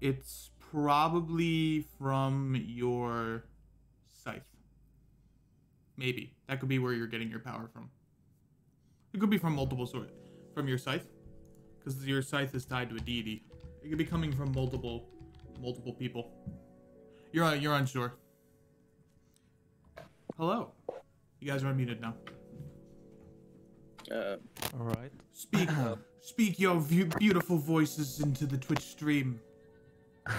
It's probably from your scythe. Maybe. That could be where you're getting your power from. It could be from multiple sources. From your scythe. Because your scythe is tied to a deity. It could be coming from multiple people. You're unsure. Hello. You guys are unmuted now. All right. Speak your beautiful voices into the Twitch stream.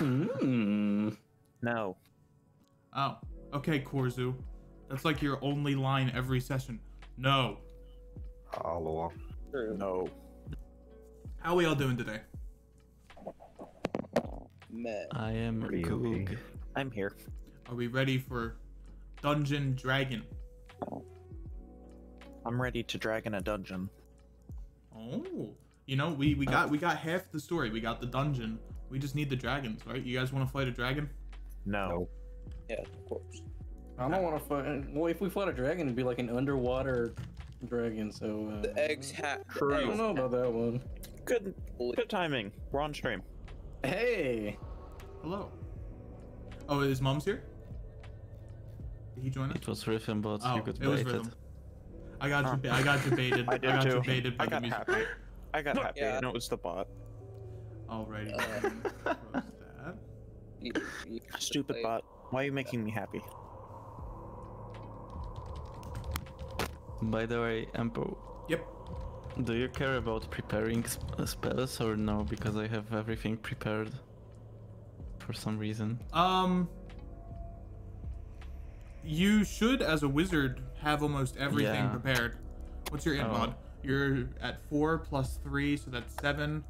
No. Oh, okay, Korzu. That's like your only line every session. No. Hello. No. How are we all doing today? I am Pretty Goog. okay. I'm here. Are we ready for Dungeon Dragon? I'm ready to drag in a dungeon. Oh, you know, we got half the story. We got the dungeon. We just need the dragons, right? You guys want to fight a dragon? No. Yeah, of course. I don't want to fight. Well, if we fought a dragon, it'd be like an underwater dragon. So The eggs hat. I don't know about that one. Good timing. We're on stream. Hey. Hello. Oh, is Mom's here? Did he join us? It was Rhythm, but Oh, you got it was baited. Rhythm. I got you baited. I did got too. you baited by I the got music. happy. I got happy. Yeah. And it was the bot. Alrighty. Close that. Stupid bot. Why are you making me happy? By the way, Empo, Yep. do you care about preparing spells or no? Because I have everything prepared for some reason. You should, as a wizard, have almost everything Yeah. prepared. What's your Oh. mod? You're at 4 plus 3, so that's 7.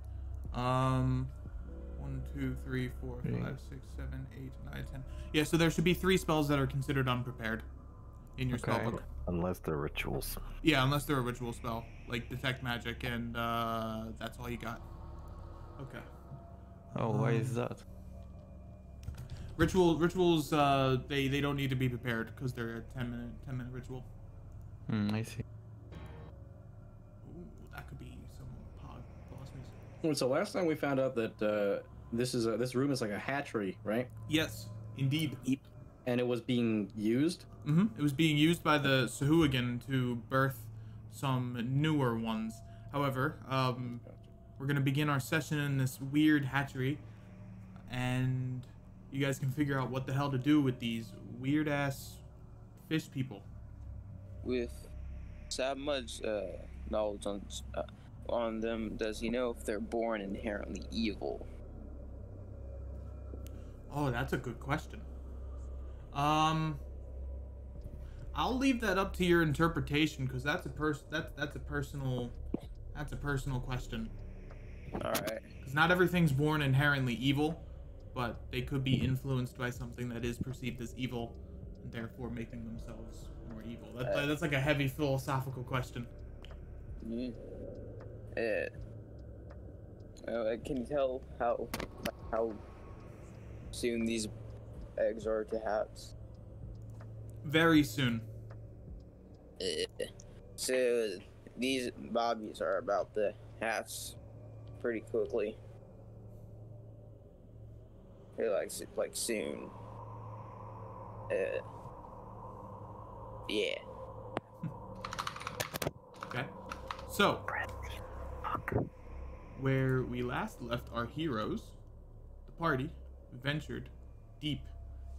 1, 2, 3, 4, 5, 6, 7, 8, 9, 10. Yeah, so there should be 3 spells that are considered unprepared in your Okay. spellbook. Unless they're rituals. Yeah, unless they're a ritual spell, like detect magic, and that's all you got. Okay. Oh, why is that? Rituals, they don't need to be prepared because they're a 10-minute ritual. I see. Ooh, that could be some boss music. So last time we found out that this room is like a hatchery, right? Yes, indeed. And it was being used. It was being used by the Sahuagin to birth some newer ones. However, we're gonna begin our session in this weird hatchery, and you guys can figure out what the hell to do with these weird ass fish people. With Sabmud's knowledge on them, does he know if they're born inherently evil? Oh, that's a good question. I'll leave that up to your interpretation because that's a personal question. All right. Because not everything's born inherently evil, but they could be influenced by something that is perceived as evil, and therefore making themselves more evil. That's like a heavy philosophical question. Yeah. Can you tell how soon these eggs are to hatch? Very soon. So these bobbies are about to hatch pretty quickly. They're like soon. Yeah. Okay. So, where we last left our heroes, the party ventured deep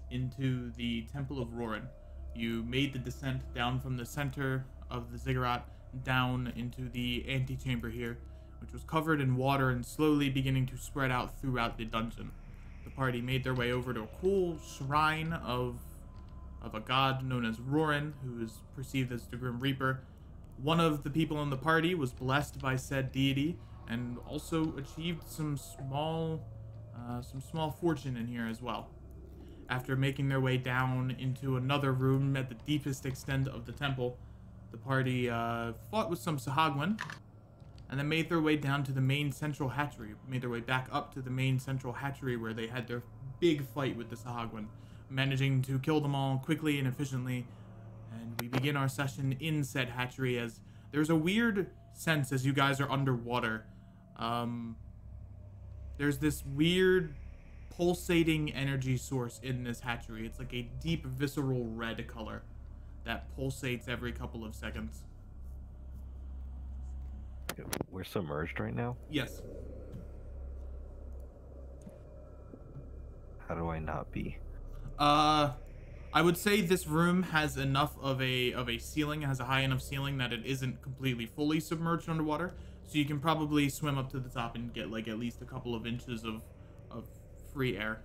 into the Temple of Rorin. You made the descent down from the center of the ziggurat down into the antechamber here, which was covered in water and slowly beginning to spread out throughout the dungeon. The party made their way over to a cool shrine of a god known as Rorin, who is perceived as the Grim Reaper. One of the people in the party was blessed by said deity and also achieved some small fortune in here as well. After making their way down into another room at the deepest extent of the temple, the party fought with some Sahagwin, and then made their way down to the main central hatchery, made their way back up to the main central hatchery where they had their big fight with the Sahagwin, managing to kill them all quickly and efficiently. And we begin our session in said hatchery as there's a weird sense as you guys are underwater. There's this weird pulsating energy source in this hatchery. It's like a deep visceral red color that pulsates every couple of seconds. We're submerged right now? Yes. How do I not be? I would say this room has enough of a ceiling, it has a high enough ceiling that it isn't completely fully submerged underwater. So you can probably swim up to the top and get like at least a couple of inches of free air.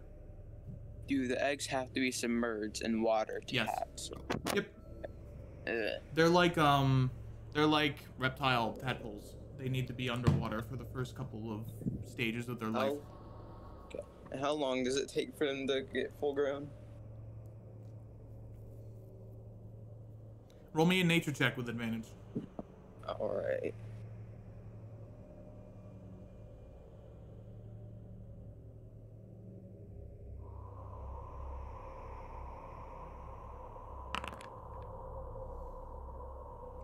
Do the eggs have to be submerged in water to Yes. hatch? Yep. Ugh. They're like reptile tadpoles. They need to be underwater for the first couple of stages of their life. Okay. And how long does it take for them to get full grown? Roll me a nature check with advantage. Alright.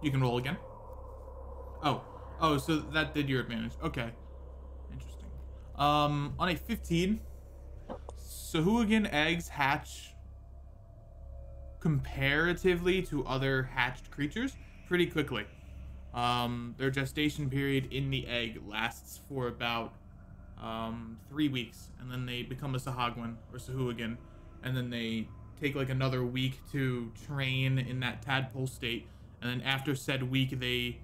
You can roll again. Oh, so that did your advantage. Okay. Interesting. On a 15, Sahuagin eggs hatch comparatively to other hatched creatures pretty quickly. Their gestation period in the egg lasts for about 3 weeks, and then they become a Sahagwin or Sahuagin, and then they take like another week to train in that tadpole state, and then after said week they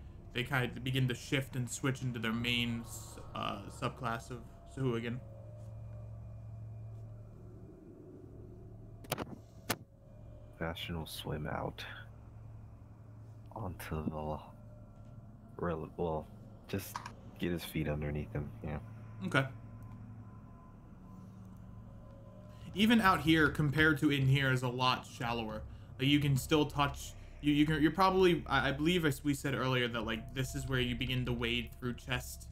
kind of begin to shift and switch into their main subclass of Sahuagin. Bastion will swim out onto the well, just get his feet underneath him. Yeah. Okay. Even out here compared to in here is a lot shallower. Like you can still touch. You're probably. I believe as we said earlier that like this is where you begin to wade through chest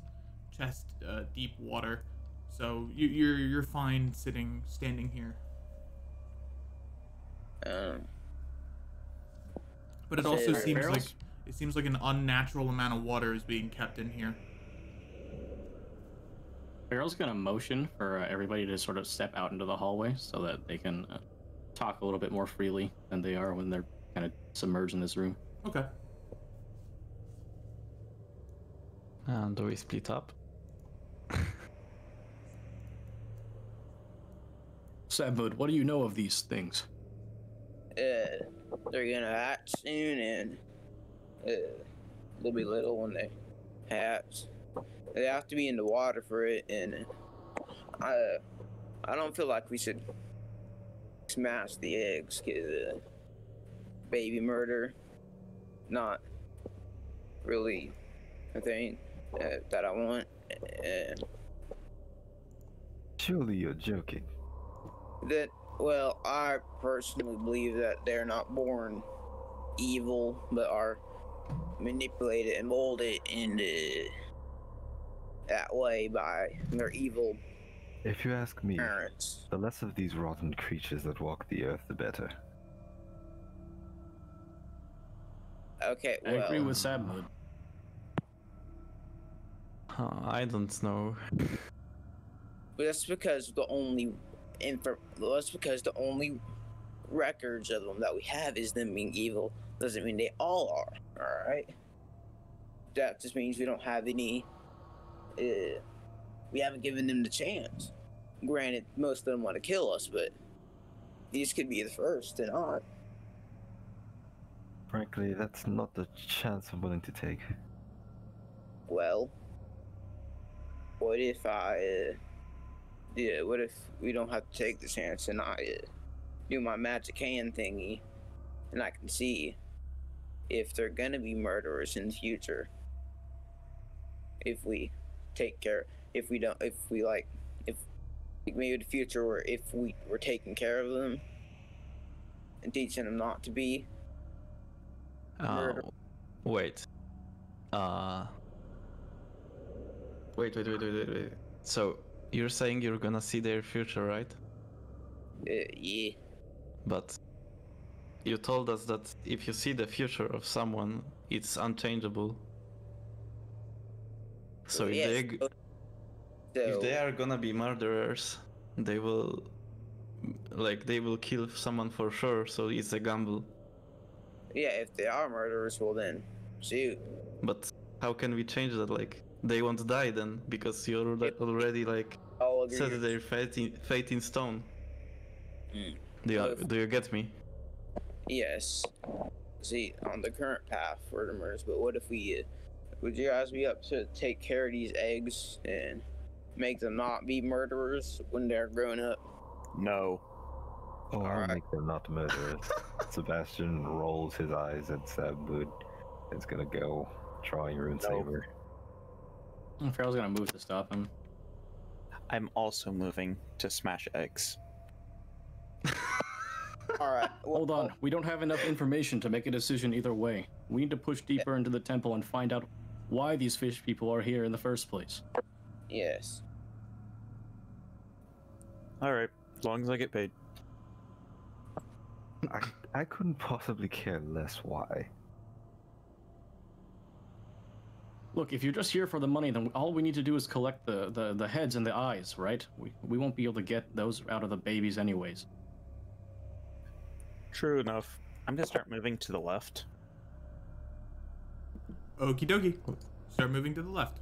deep water. So you're fine standing here. But it also seems like an unnatural amount of water is being kept in here. Barrel's gonna motion for everybody to sort of step out into the hallway so that they can talk a little bit more freely than they are when they're kind of submerged in this room. Okay. And do we split up? Sabud, what do you know of these things? They're gonna hatch soon, and they'll be little when they hatch. They have to be in the water for it, and I don't feel like we should smash the eggs, cause baby murder, not really a thing that I want. And Surely you're joking. well, I personally believe that they're not born evil, but are manipulated and molded into that way by their evil If you ask me, parents. the less of these rotten creatures that walk the earth, the better. Okay, I well, agree with Sabud. I don't know. but that's because the only records of them that we have is them being evil. Doesn't mean they all are. All right. That just means we don't have any. We haven't given them the chance. Granted, most of them want to kill us, but these could be the first to not. Frankly, that's not the chance I'm willing to take. Well, what if what if we don't have to take the chance and I do my magic hand thingy, and I can see if they're gonna be murderers in the future. If we take care, if maybe the future where if we were taking care of them and teaching them not to be. Murder. Wait. Wait. So you're saying you're gonna see their future, right? Yeah. But you told us that if you see the future of someone, it's unchangeable. So Yes, if they are gonna be murderers, they will, like, they will kill someone for sure. So it's a gamble. Yeah, if they are murderers, well then, shoot. But how can we change that? Like, they won't die then because you're already like I'll agree. set their fate in stone. Mm. Do you get me? Yes. See, on the current path for the murders, but what if we, would you guys be up to take care of these eggs and make them not be murderers when they're grown up? No. Oh, I'll Alright. make them not murderers. Sebastian rolls his eyes at Sabud. It's gonna go drawing Rune Saber. Farrell's gonna move to stop him. I'm also moving to smash eggs. Alright. Hold on, we don't have enough information to make a decision either way. We need to push deeper into the temple and find out why these fish people are here in the first place. Yes. Alright, as long as I get paid. I couldn't possibly care less why. Look, if you're just here for the money, then all we need to do is collect the heads and the eyes, right? We won't be able to get those out of the babies anyways. True enough. I'm gonna start moving to the left. Okie dokie. Start moving to the left.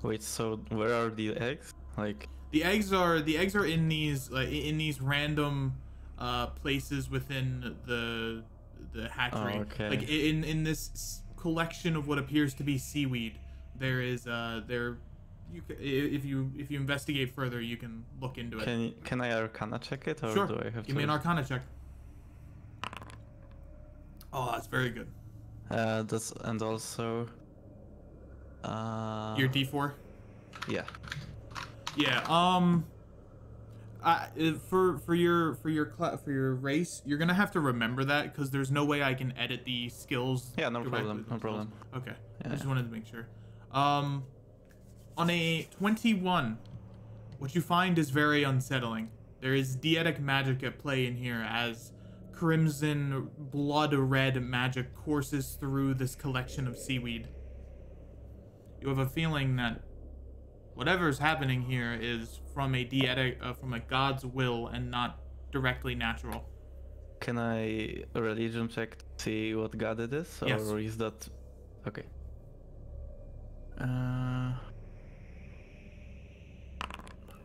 Wait, so where are the eggs? Like, The eggs are in these random places within the hatchery. Oh, okay. Like in this collection of what appears to be seaweed. There is if you investigate further, you can look into it. can I Arcana check it, or Sure. do I have Give to? me an Arcana check. Oh, that's very good. That's and also. Your D4. Yeah. Yeah. For your race, you're gonna have to remember that because there's no way I can edit the skills. Yeah, no directly problem. No themselves. problem. Okay. I Yeah. just wanted to make sure. On a 21, what you find is very unsettling. There is dietic magic at play in here as crimson, blood red magic courses through this collection of seaweed. You have a feeling that whatever's happening here is from a dietic, from a god's will and not directly natural. Can I religion check to see what god it is, or Yes. is that okay?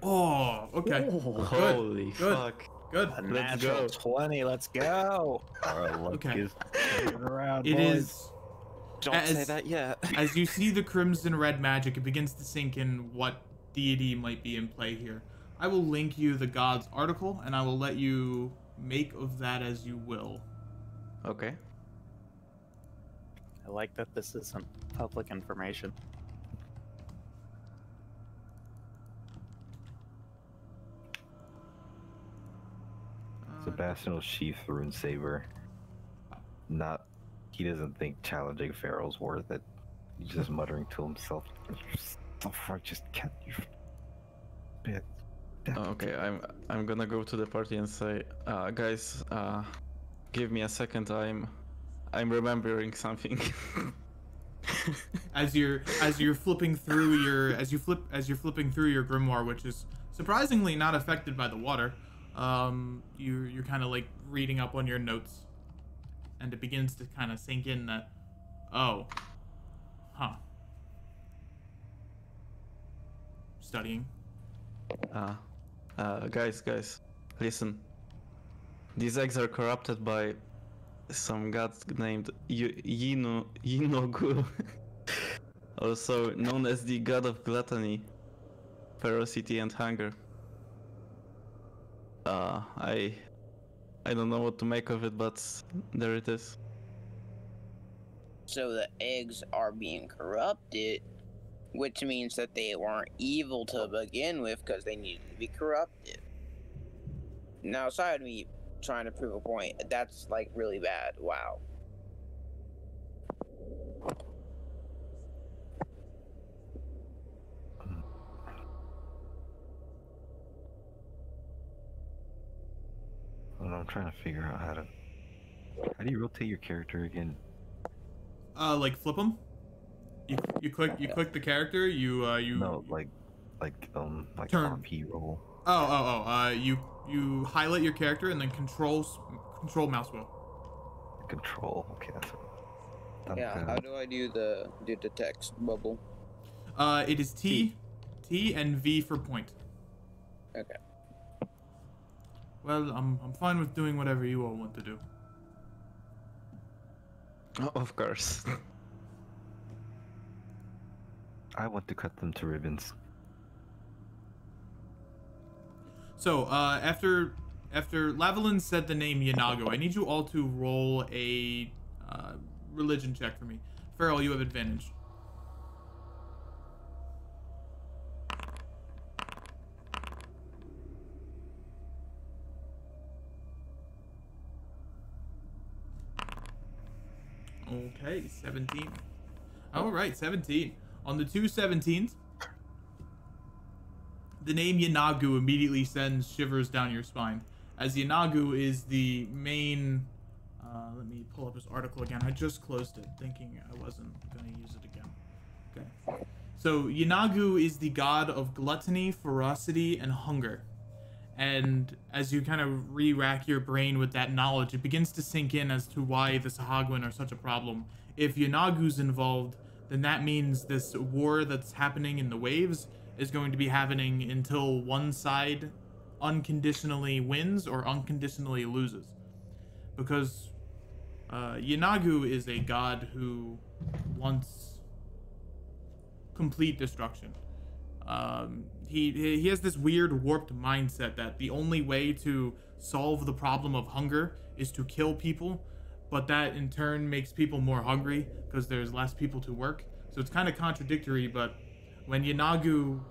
Oh, okay. Oh, Holy Good. fuck! Good. A Let's natural go. 20, let's go! Our luck Okay. is turning around, It boys. is. Don't As- say that yet. As you see the crimson red magic, it begins to sink in what deity might be in play here. I will link you the god's article, and I will let you make of that as you will. Okay. I like that this isn't public information. Sebastian will sheath Rune Saber. He doesn't think challenging Pharaoh's worth it. He's just muttering to himself, self-righteous cat, you bit. Okay, I'm gonna go to the party and say, guys, give me a second. I'm remembering something. As you're flipping through your flipping through your grimoire, which is surprisingly not affected by the water, you're kind of like reading up on your notes, and it begins to kind of sink in that, oh, huh, studying. Guys, listen. These eggs are corrupted by some god named Yinogu, also known as the god of gluttony, ferocity, and hunger. I don't know what to make of it, but there it is. So the eggs are being corrupted, which means that they weren't evil to begin with because they needed to be corrupted. Now, aside me trying to prove a point, that's like really bad. Wow. I'm trying to figure out how do you rotate your character again? Like flip them. You click the character. You No, like turn. RP roll. You highlight your character and then control mouse wheel. Control. Okay, that's it. Yeah, how do I do the text bubble? It is T and V for point. Okay. Well, I'm fine with doing whatever you all want to do. Oh, of course. I want to cut them to ribbons. So, after Lavalin said the name Yanago, I need you all to roll a religion check for me. Farrell, you have advantage. Okay, 17. All right, 17. On the two 17s, the name Yanagu immediately sends shivers down your spine, as Yanagu is the main... let me pull up his article again. I just closed it, thinking I wasn't going to use it again. Okay. So, Yanagu is the god of gluttony, ferocity, and hunger. And as you kind of re-rack your brain with that knowledge, it begins to sink in as to why the Sahagwin are such a problem. If Yanagu's involved, then that means this war that's happening in the waves is going to be happening until one side unconditionally wins or unconditionally loses. Because Yanagu is a god who wants complete destruction. He has this weird warped mindset that the only way to solve the problem of hunger is to kill people, but that in turn makes people more hungry because there's less people to work. So it's kind of contradictory, but when Yanagu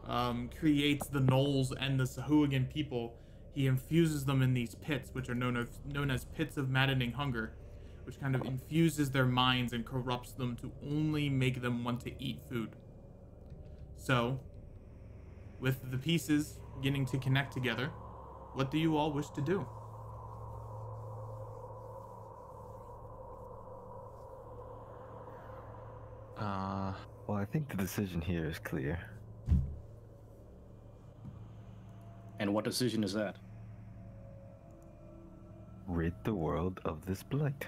creates the Gnolls and the Sahuagin people, he infuses them in these pits, which are known as pits of maddening hunger, which kind of infuses their minds and corrupts them to only make them want to eat food. So, with the pieces beginning to connect together, what do you all wish to do? Well, I think the decision here is clear. And what decision is that? Rid the world of this blight.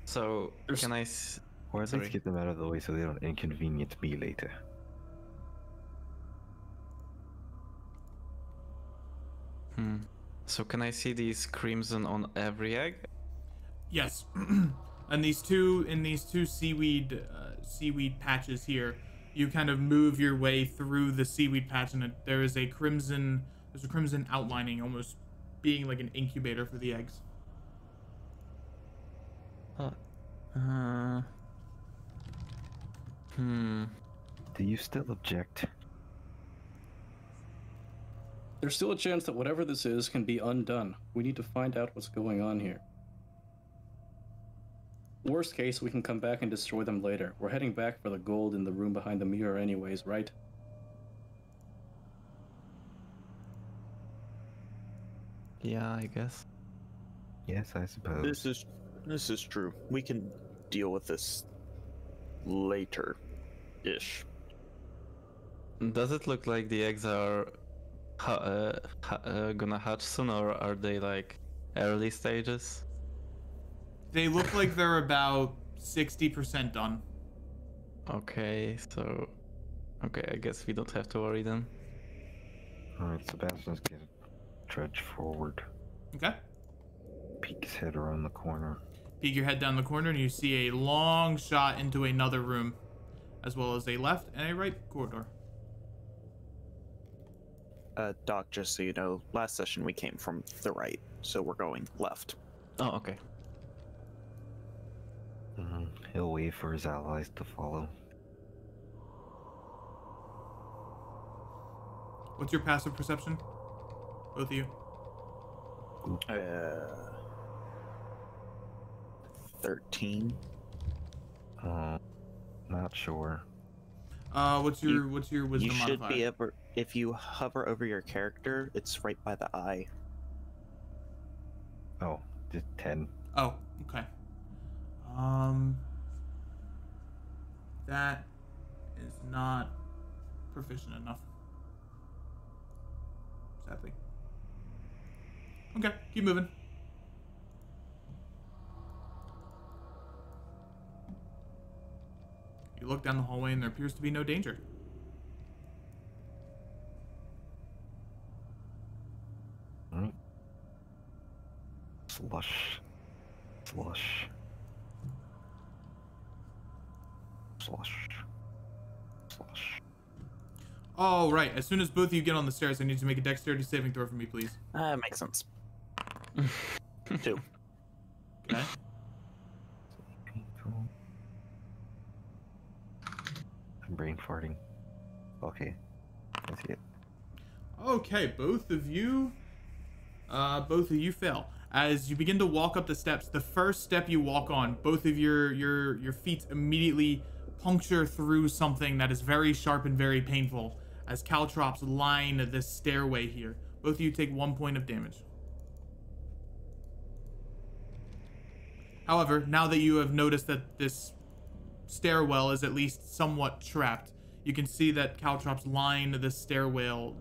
So, can I... Or at Sorry. least get them out of the way so they don't inconvenience me later. So can I see these crimson on every egg? Yes. And these two seaweed patches here, you kind of move your way through the seaweed patch, and there's a crimson outlining, almost being like an incubator for the eggs. Do you still object? There's still a chance that whatever this is can be undone. We need to find out what's going on here. Worst case, we can come back and destroy them later. We're heading back for the gold in the room behind the mirror anyways, right? Yeah, I guess. Yes, I suppose. This is true. We can deal with this later-ish. Does it look like the eggs are gonna hatch soon, or are they like early stages? They look like they're about 60% done. Okay, so... Okay, I guess we don't have to worry then. Alright, Sebastian's gonna trudge forward. Okay. Peek his head around the corner. Peek your head down the corner and you see a long shot into another room, as well as a left and a right corridor. Doc, just so you know, last session we came from the right, so we're going left. Oh, okay. He'll wait for his allies to follow. What's your passive perception? Both of you. 13. Not sure. What's your wisdom You should modifier? be able, if you hover over your character, it's right by the eye. Oh, just 10. Oh, okay. That is not proficient enough. Sadly. Okay, keep moving. You look down the hallway and there appears to be no danger. Alright. Slush. Slush. Slush. Slush. Oh, right. As soon as both of you get on the stairs, I need you to make a dexterity saving throw for me, please. Makes sense. 2. Okay. I'm brain farting. Okay. That's it. Okay, both of you fail. As you begin to walk up the steps, the first step you walk on, both of your feet immediately puncture through something that is very sharp and very painful as caltrops line this stairway here. Both of you take 1 point of damage. However, now that you have noticed that this stairwell is at least somewhat trapped, you can see that caltrops line this stairwell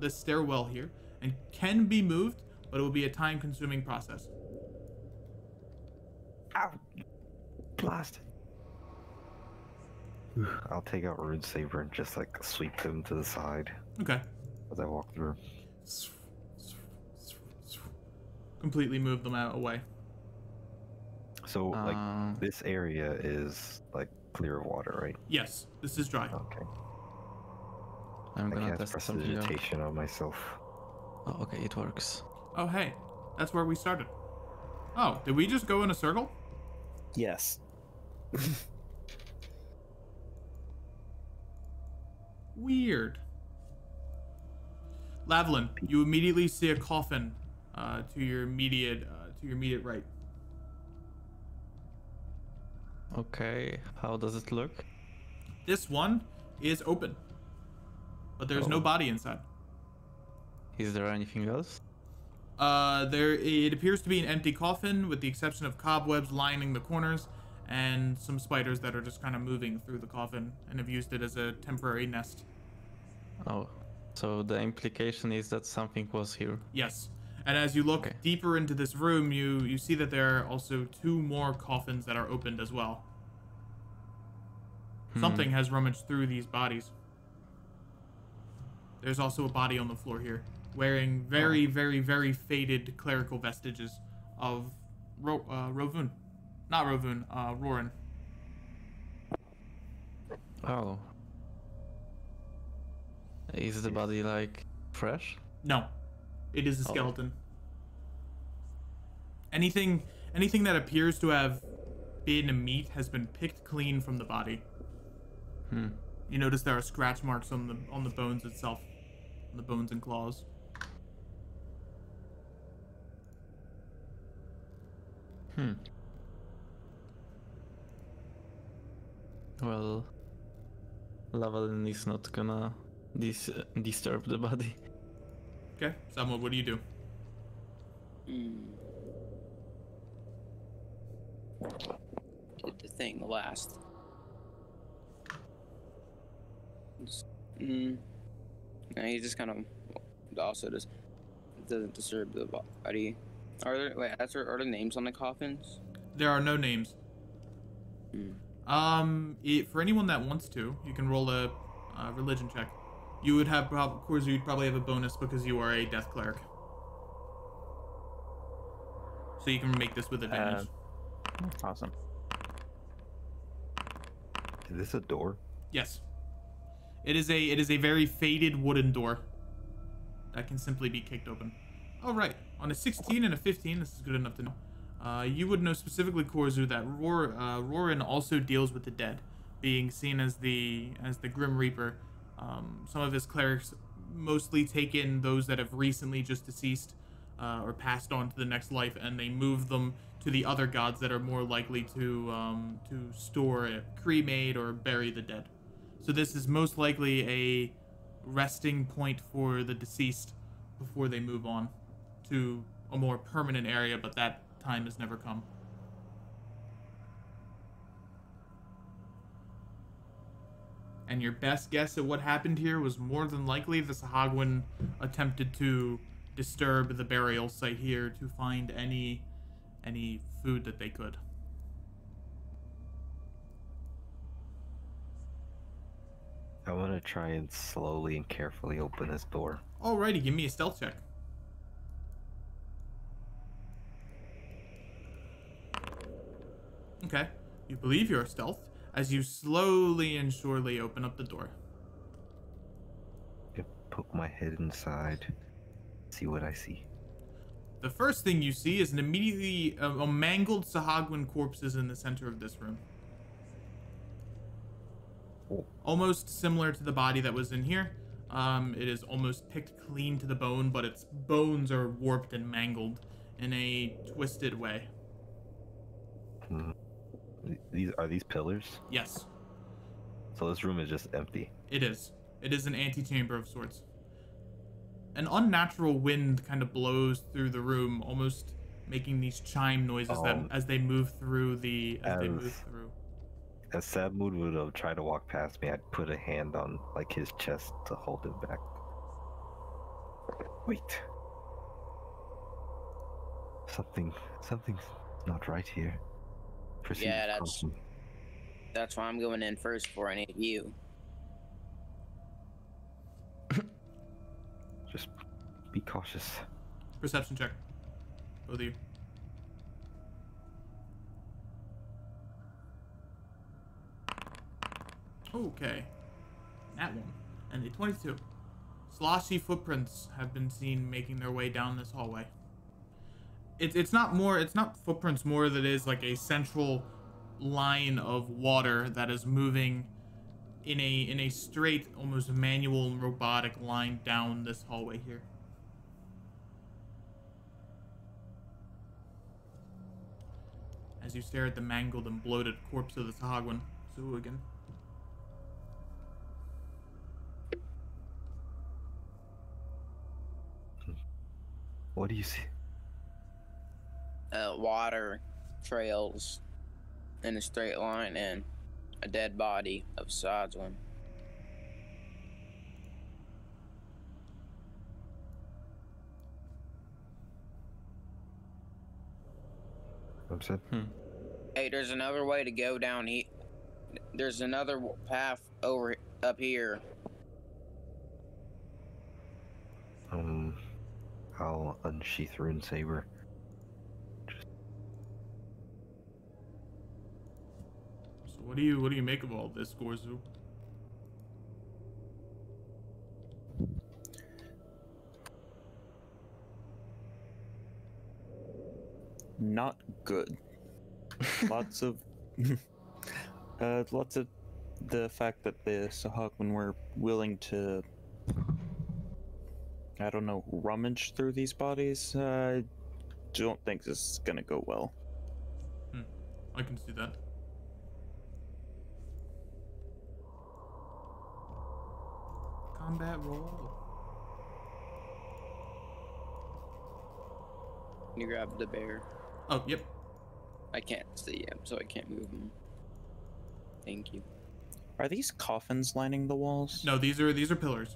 here and can be moved, but it will be a time-consuming process. Ow! Blast! I'll take out Rune Saber and just like sweep them to the side Okay. as I walk through. Completely move them away. So like this area is like clear of water, right? Yes, this is dry. Okay. I'm I gonna cast test something out. prestidigitation on myself. Oh, okay, it works. Oh, hey, that's where we started. Oh, did we just go in a circle? Yes. Weird. Lavalin, you immediately see a coffin to your immediate right. Okay, how does it look? This one is open, but there's no Oh. body inside. Is there anything else? It appears to be an empty coffin with the exception of cobwebs lining the corners and some spiders that are just kind of moving through the coffin and have used it as a temporary nest. Oh, so the implication is that something was here. Yes. And as you look Okay. deeper into this room, you see that there are also 2 more coffins that are opened as well. Something has rummaged through these bodies. There's also a body on the floor here, wearing very, very, very faded clerical vestiges of Rovun. Not Rovun, Roran. Oh. Is the body like fresh? No, it is a Oh. skeleton. Anything that appears to have been meat has been picked clean from the body. You notice there are scratch marks on the bones itself, on the bones and claws. Well, Lavalin is not gonna disturb the body. Okay, Samuel, what do you do? Did the thing last? No, he just kind of also just doesn't disturb the body. Are there are there names on the coffins? There are no names. For anyone that wants to, you can roll a religion check. You would have, of course, you'd probably have a bonus because you are a death cleric. So you can make this with advantage. Awesome. Is this a door? Yes. It is a very faded wooden door that can simply be kicked open. All right. On a 16 and a 15, this is good enough to know. You would know specifically, Korzu, that Roran also deals with the dead, being seen as the Grim Reaper. Some of his clerics mostly take in those that have recently just deceased or passed on to the next life, and they move them to the other gods that are more likely to store, cremate, or bury the dead. So this is most likely a resting point for the deceased before they move on to a more permanent area, but that time has never come. And your best guess at what happened here was more than likely the Sahagwin attempted to disturb the burial site here to find any food that they could. I want to try and slowly and carefully open this door. Alrighty, give me a stealth check. Okay, you believe you're stealth as you slowly and surely open up the door. I poke my head inside, see what I see. The first thing you see is an immediately a mangled Sahagwin corpses in the center of this room. Oh. Almost similar to the body that was in here. It is almost picked clean to the bone, but its bones are warped and mangled in a twisted way. Are these pillars? Yes, So this room is just empty. it is. It is an antechamber of sorts. An unnatural wind kind of blows through the room, almost making these chime noises as they move through As Sabmood would have tried to walk past me, I'd put a hand on like his chest to hold him back. Wait. Something's not right here. Proceed Yeah, with that's- caution. That's why I'm going in first for any of you. Just be cautious. Perception check. Both of you. Okay. That one. And a 22. Sloshy footprints have been seen making their way down this hallway. It's not footprints more that is like a central line of water that is moving in a straight, almost manual and robotic line down this hallway here. As you stare at the mangled and bloated corpse of the Sahagwin, Suhugan. What do you see? Water trails in a straight line and a dead body of Sahagwin. I'm said. Hey, there's another way to go down here. There's another path up here. I'll unsheath Rune Saber. So what do you make of all this, Gorzu? Not good. Lots of lots of the fact that the Sahagwin were willing to, I don't know, rummage through these bodies. I don't think this is gonna go well. I can see that. Combat roll. You grab the bear. Oh, yep. I can't see him, so I can't move him. Thank you. Are these coffins lining the walls? No, these are pillars.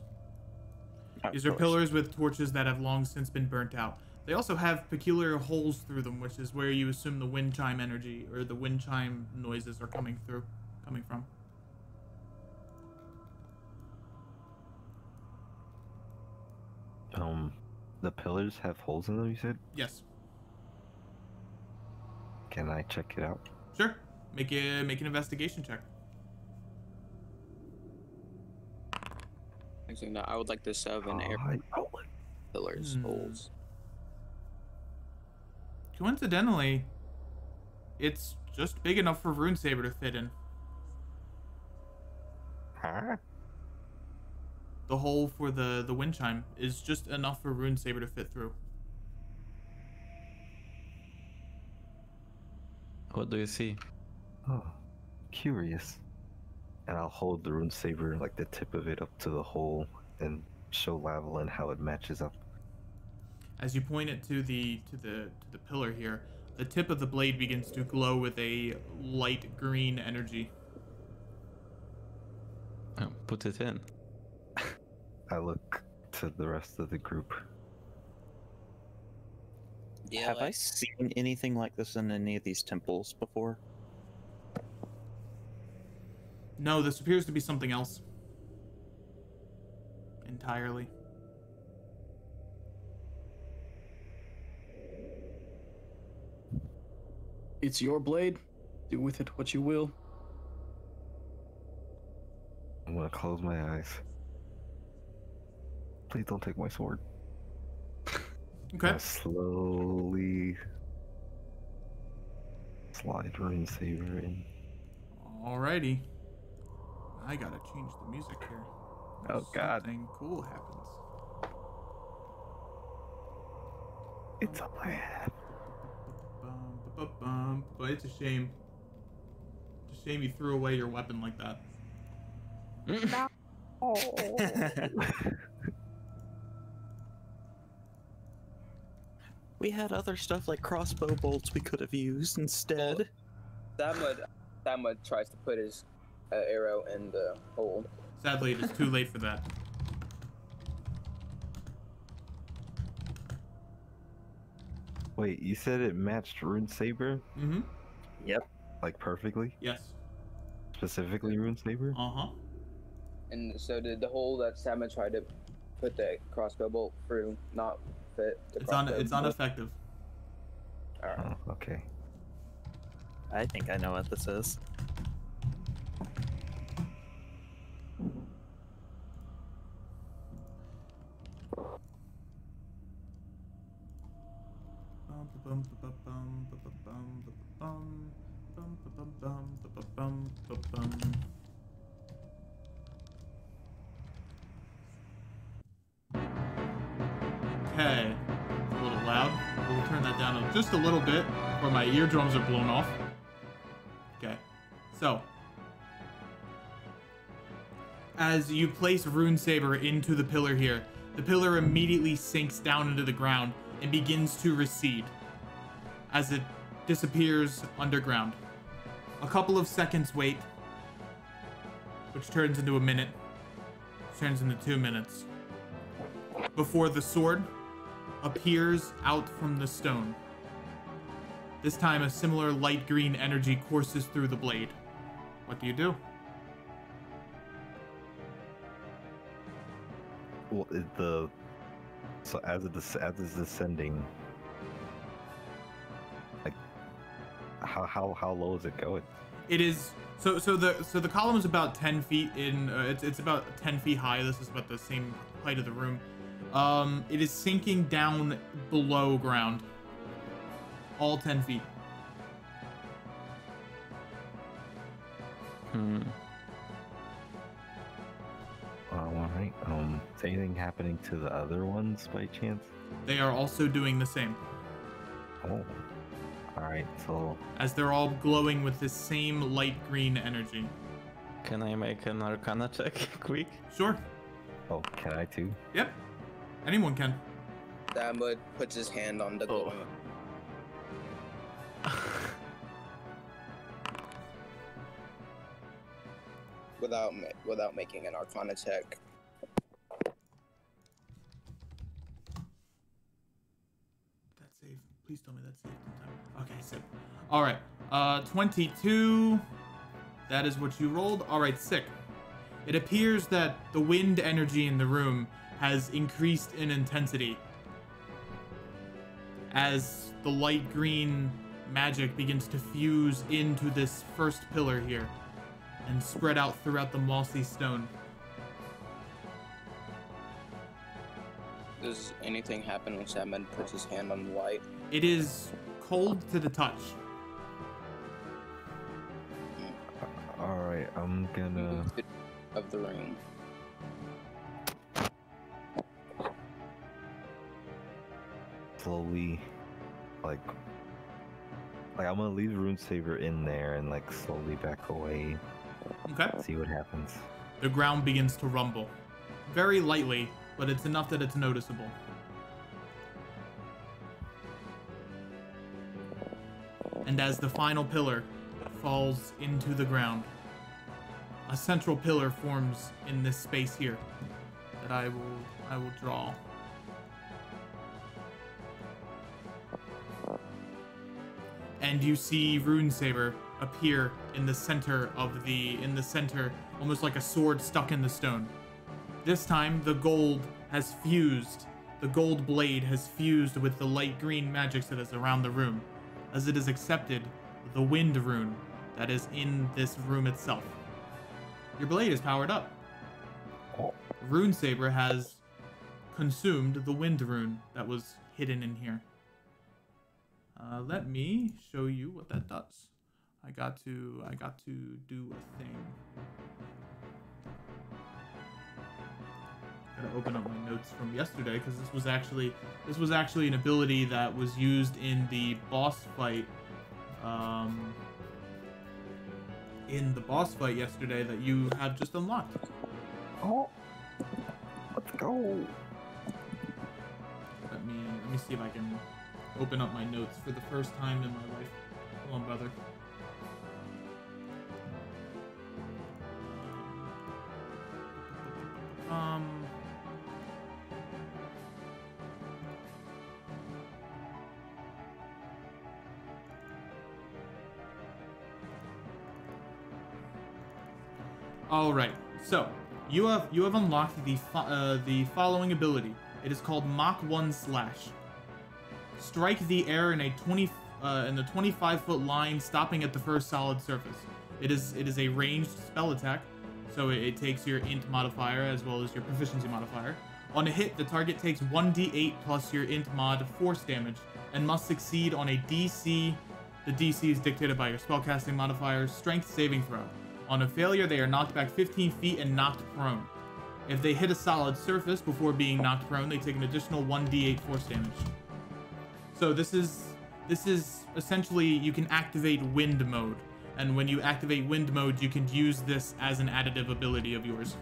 These are pillars with torches that have long since been burnt out. They also have peculiar holes through them, which is where you assume the wind chime energy or the wind chime noises are coming from. The pillars have holes in them, you said? Yes. Can I check it out? Sure. Make an investigation check. Actually, no, I would like to sub an air pillars holes. Coincidentally, it's just big enough for Rune Saber to fit in. Huh? The hole for the wind chime is just enough for Rune Saber to fit through. What do you see? Oh, curious. And I'll hold the Rune Saber, like the tip of it, up to the hole and show Lavalin how it matches up. As you point it to the pillar here, the tip of the blade begins to glow with a light green energy. Put it in. I look to the rest of the group. Yeah, Have I seen anything like this in any of these temples before? No, this appears to be something else. Entirely. It's your blade. Do with it what you will. I'm gonna close my eyes. Please don't take my sword. Okay. I'll slowly slide Rune Saber in. Alrighty. I gotta change the music here. Oh, God. Something cool happens. It's on my head. But it's a shame. It's a shame you threw away your weapon like that. We had other stuff like crossbow bolts we could have used instead. Samud tries to put his arrow in the hole. Sadly, it is too late for that. Wait, you said it matched Rune Saber? Mm-hmm. Yep. Like perfectly? Yes. Specifically Rune Saber? Uh-huh. And so did the hole that Samud tried to put the crossbow bolt through not fit? It's ineffective. Alright. Oh, okay. I think I know what this is. Okay. It's a little loud. We'll turn that down just a little bit before my eardrums are blown off. Okay. So, as you place Rune Saber into the pillar here, the pillar immediately sinks down into the ground and begins to recede as it disappears underground. A couple of seconds wait, which turns into a minute, which turns into 2 minutes, before the sword appears out from the stone. This time, a similar light green energy courses through the blade. What do you do? Well, so as it's descending, like how low is it going? It is so the column is about 10 feet in. It's about 10 feet high. This is about the same height of the room. It is sinking down below ground. All 10 feet. Alright. Is anything happening to the other ones by chance? They are also doing the same, Oh. Alright, so as they're all glowing with this same light green energy. Can I make an Arcana check quick? Sure. oh, can I too? Yep. Anyone can. Samud puts his hand on the glowing. Without making an Arcana check. That save. Please tell me that's saved in time. Okay, sick. All right. 22. That is what you rolled. All right, sick. It appears that the wind energy in the room has increased in intensity as the light green magic begins to fuse into this first pillar here and spread out throughout the mossy stone. Does anything happen when Samud puts his hand on the light? It is cold to the touch. Alright, I'm gonna Of the room. slowly like I'm gonna leave Rune Saber in there and like slowly back away, Okay. see what happens. The ground begins to rumble. Very lightly, but it's enough that it's noticeable. And as the final pillar falls into the ground, a central pillar forms in this space here that I will draw. And you see Runesaber appear in the center, almost like a sword stuck in the stone. This time, the gold has fused. The gold blade has fused with the light green magic that is around the room, as it has accepted the wind rune that is in this room itself. Your blade is powered up. Runesaber has consumed the wind rune that was hidden in here. Let me show you what that does. I got to do a thing. Gotta open up my notes from yesterday because this was actually an ability that was used in the boss fight. In the boss fight yesterday that you have just unlocked. Oh, let's go. Let me see if I can open up my notes for the first time in my life. Hold on, brother. All right. So you have unlocked the following ability. It is called Mach 1 Slash. Strike the air in a 25-foot line, stopping at the first solid surface. It is a ranged spell attack, so it takes your int modifier as well as your proficiency modifier. On a hit, the target takes 1d8 plus your int mod force damage and must succeed on a DC. The DC is dictated by your spellcasting modifier, strength saving throw. On a failure, they are knocked back 15 feet and knocked prone. If they hit a solid surface before being knocked prone, they take an additional 1d8 force damage. So this is essentially, you can activate wind mode. And when you activate wind mode, you can use this as an additive ability of yours.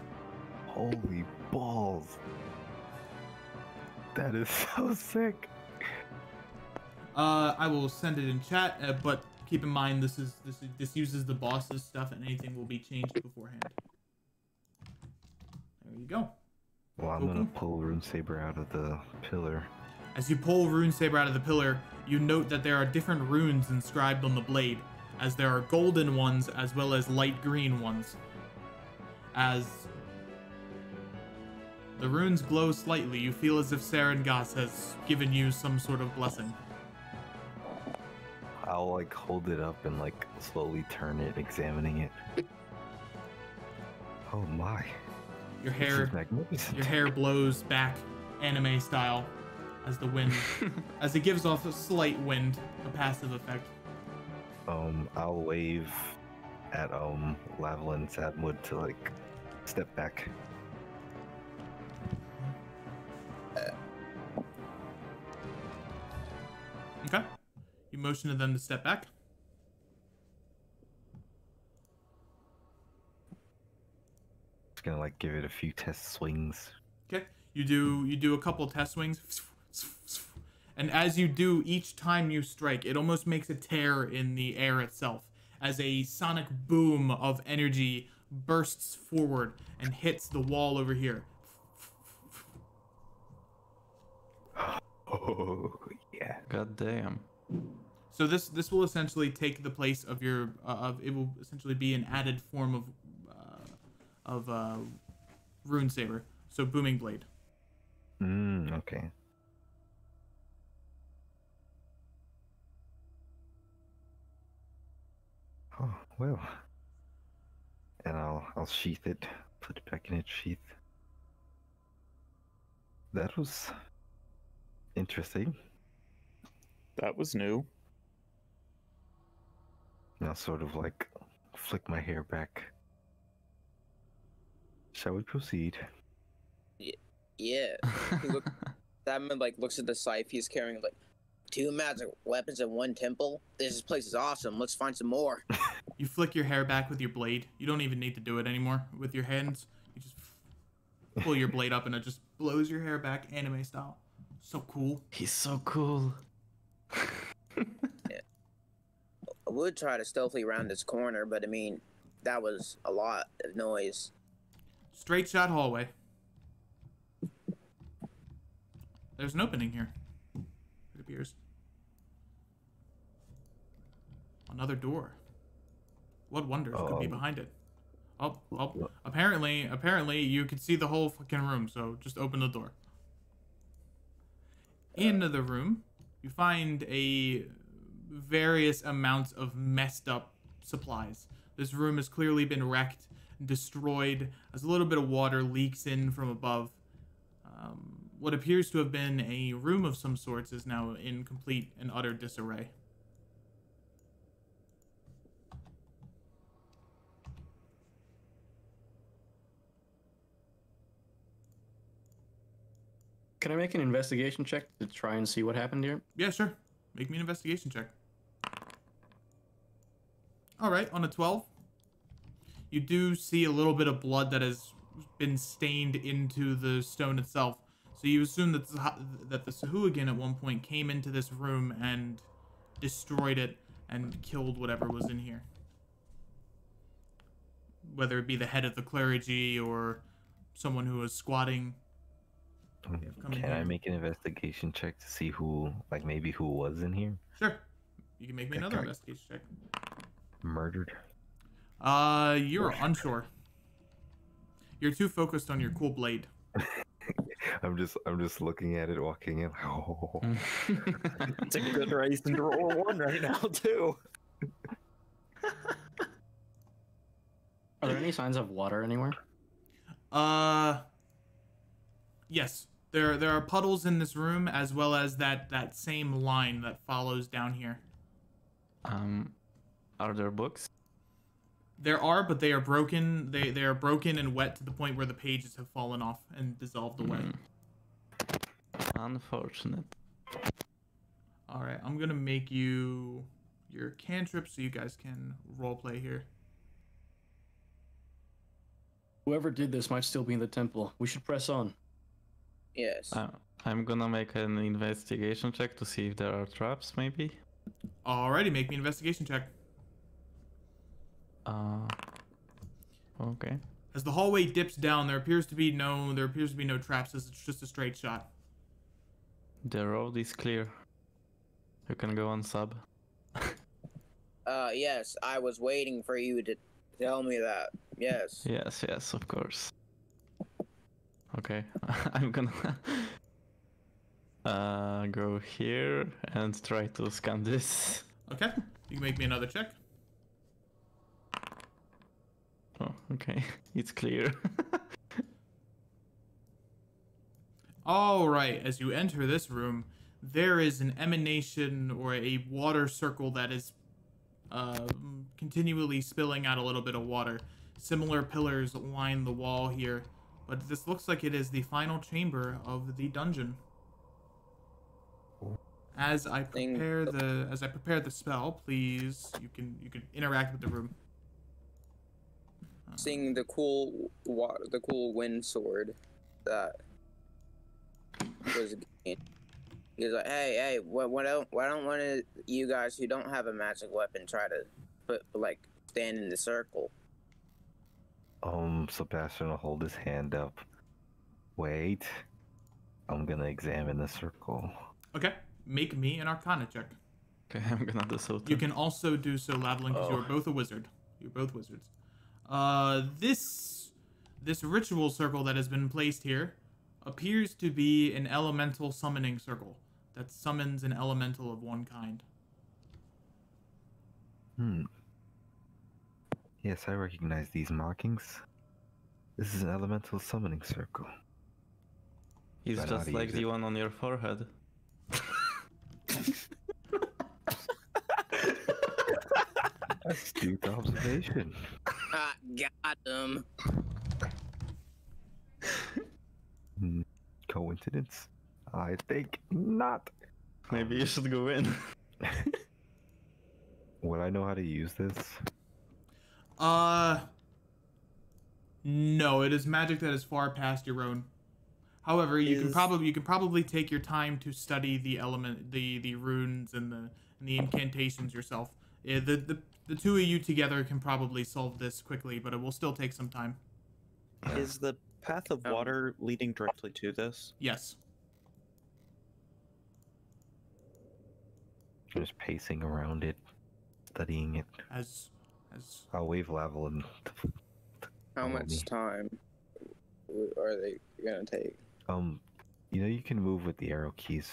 Holy balls. That is so sick. I will send it in chat, but keep in mind this uses the boss's stuff and anything will be changed beforehand. There you go. Well, I'm gonna pull Runesaber out of the pillar. As you pull Runesaber out of the pillar, you note that there are different runes inscribed on the blade, as there are golden ones as well as light green ones. As the runes glow slightly, you feel as if Sarengas has given you some sort of blessing. I'll like hold it up and like slowly turn it, examining it. Oh my. Your This hair is magnificent. Your hair blows back anime style as the wind as it gives off a slight wind, a passive effect. I'll wave at Lavelle and Sadwood to like step back. Okay. You motion to them to step back. Just gonna like give it a few test swings. Okay. You do a couple test swings. And as you do, each time you strike, it almost makes a tear in the air itself as a sonic boom of energy bursts forward and hits the wall over here. Oh yeah. God damn. So this will essentially take the place of your it will essentially be an added form of Runesaber. So Booming Blade. Okay. Oh well. And I'll sheath it, put it back in its sheath. That was interesting. That was new. And I'll sort of like flick my hair back. Shall we proceed? Yeah. Simon like looks at the scythe he's carrying, like, 2 magic weapons in 1 temple. This place is awesome. Let's find some more. You flick your hair back with your blade. You don't even need to do it anymore with your hands. You just pull your blade up and it just blows your hair back anime style. So cool. He's so cool. Yeah. I would try to stealthily round this corner, but I mean, That was a lot of noise. Straight shot hallway. There's an opening here. It appears. Another door. What wonders could be behind it? Oh, apparently you could see the whole fucking room, so just open the door. In the room, you find a various amounts of messed up supplies. This room has clearly been wrecked, destroyed, as a little bit of water leaks in from above. What appears to have been a room of some sorts is now in complete and utter disarray. Can I make an investigation check to try and see what happened here? Yeah, sure. Make me an investigation check. Alright, on a 12. You do see a little bit of blood that has been stained into the stone itself. So you assume that the Sahuagin at one point came into this room and destroyed it and killed whatever was in here. Whether it be the head of the clergy or someone who was squatting. Can I make an investigation check to see who, like maybe who was in here? Sure. You can make me another investigation check. Murdered? You're unsure. You're too focused on your cool blade. I'm just looking at it, walking in. Oh. It's a good reason to roll 1 right now, too. Are there any signs of water anywhere? Yes. There are puddles in this room, as well as that same line that follows down here. Are there books? There are, but they are broken. They are broken and wet to the point where the pages have fallen off and dissolved away. Unfortunate. All right, I'm gonna make you your cantrip so you guys can roleplay here. Whoever did this might still be in the temple. We should press on. Yes. I'm gonna make an investigation check to see if there are traps, maybe. Alrighty, make me an investigation check. Okay. As the hallway dips down, there appears to be no traps. It's just a straight shot. The road is clear. You can go on sub. Yes, I was waiting for you to tell me that. Yes. Yes, of course. Okay, I'm gonna go here and try to scan this. Okay, you can make me another check. Oh, okay, it's clear. Alright, as you enter this room, there is an emanation or a water circle that is continually spilling out a little bit of water. Similar pillars line the wall here, but this looks like it is the final chamber of the dungeon. As I prepare the spell, please, you can interact with the room. Seeing the cool wind sword that was gained. He was like, hey, why don't one of you guys who don't have a magic weapon try to stand in the circle? Sebastian will hold his hand up. Wait. I'm gonna examine the circle. Okay, make me an Arcana check. Okay, I'm gonna do so too. You can also do so, Lavalin, because you're both a wizard. You're both wizards. This ritual circle that has been placed here appears to be an elemental summoning circle that summons an elemental of one kind. Yes, I recognize these markings. This is an elemental summoning circle. He's just like the one on your forehead. Astute observation. Got him. Coincidence? I think not. Maybe you should go in. Would I know how to use this? No, it is magic that is far past your own. However, you can probably take your time to study the element, the runes and the incantations yourself, The two of you together can probably solve this quickly, but it will still take some time. Is the path of water leading directly to this? Yes. Just pacing around it, studying it. As I'll wave Lavalin. How Follow much me. time are they gonna take? You know you can move with the arrow keys.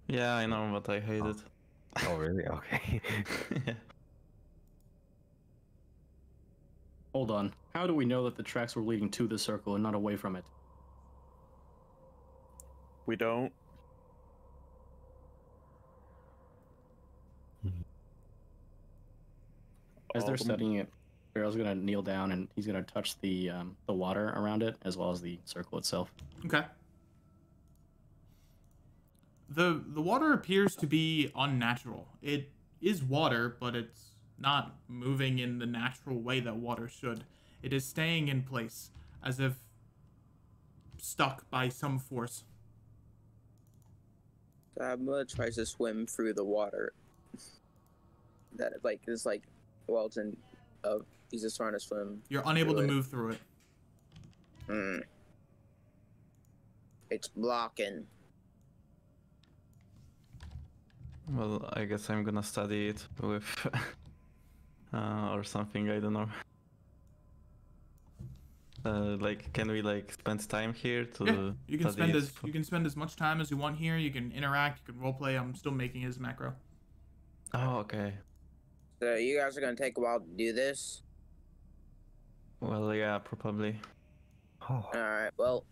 Yeah, I know, but I hate it. Oh really? Okay. Hold on. How do we know that the tracks were leading to the circle and not away from it? We don't. As they're studying it, Barrel's gonna kneel down and he's gonna touch the water around it as well as the circle itself. okay. The water appears to be unnatural. It is water, but it's not moving in the natural way that water should. It is staying in place, as if stuck by some force. Abma tries to swim through the water. That is like, well, it's in. He's just trying to swim. You're unable to through it. move through it. It's blocking. Well, I guess I'm gonna study it with or something. I don't know. Like, can we like spend time here to? Yeah, you can study spend as much time as you want here. You can interact. You can roleplay. I'm still making his macro. Oh, okay. So you guys are gonna take a while to do this. Well, yeah, probably. Oh, All right. Well,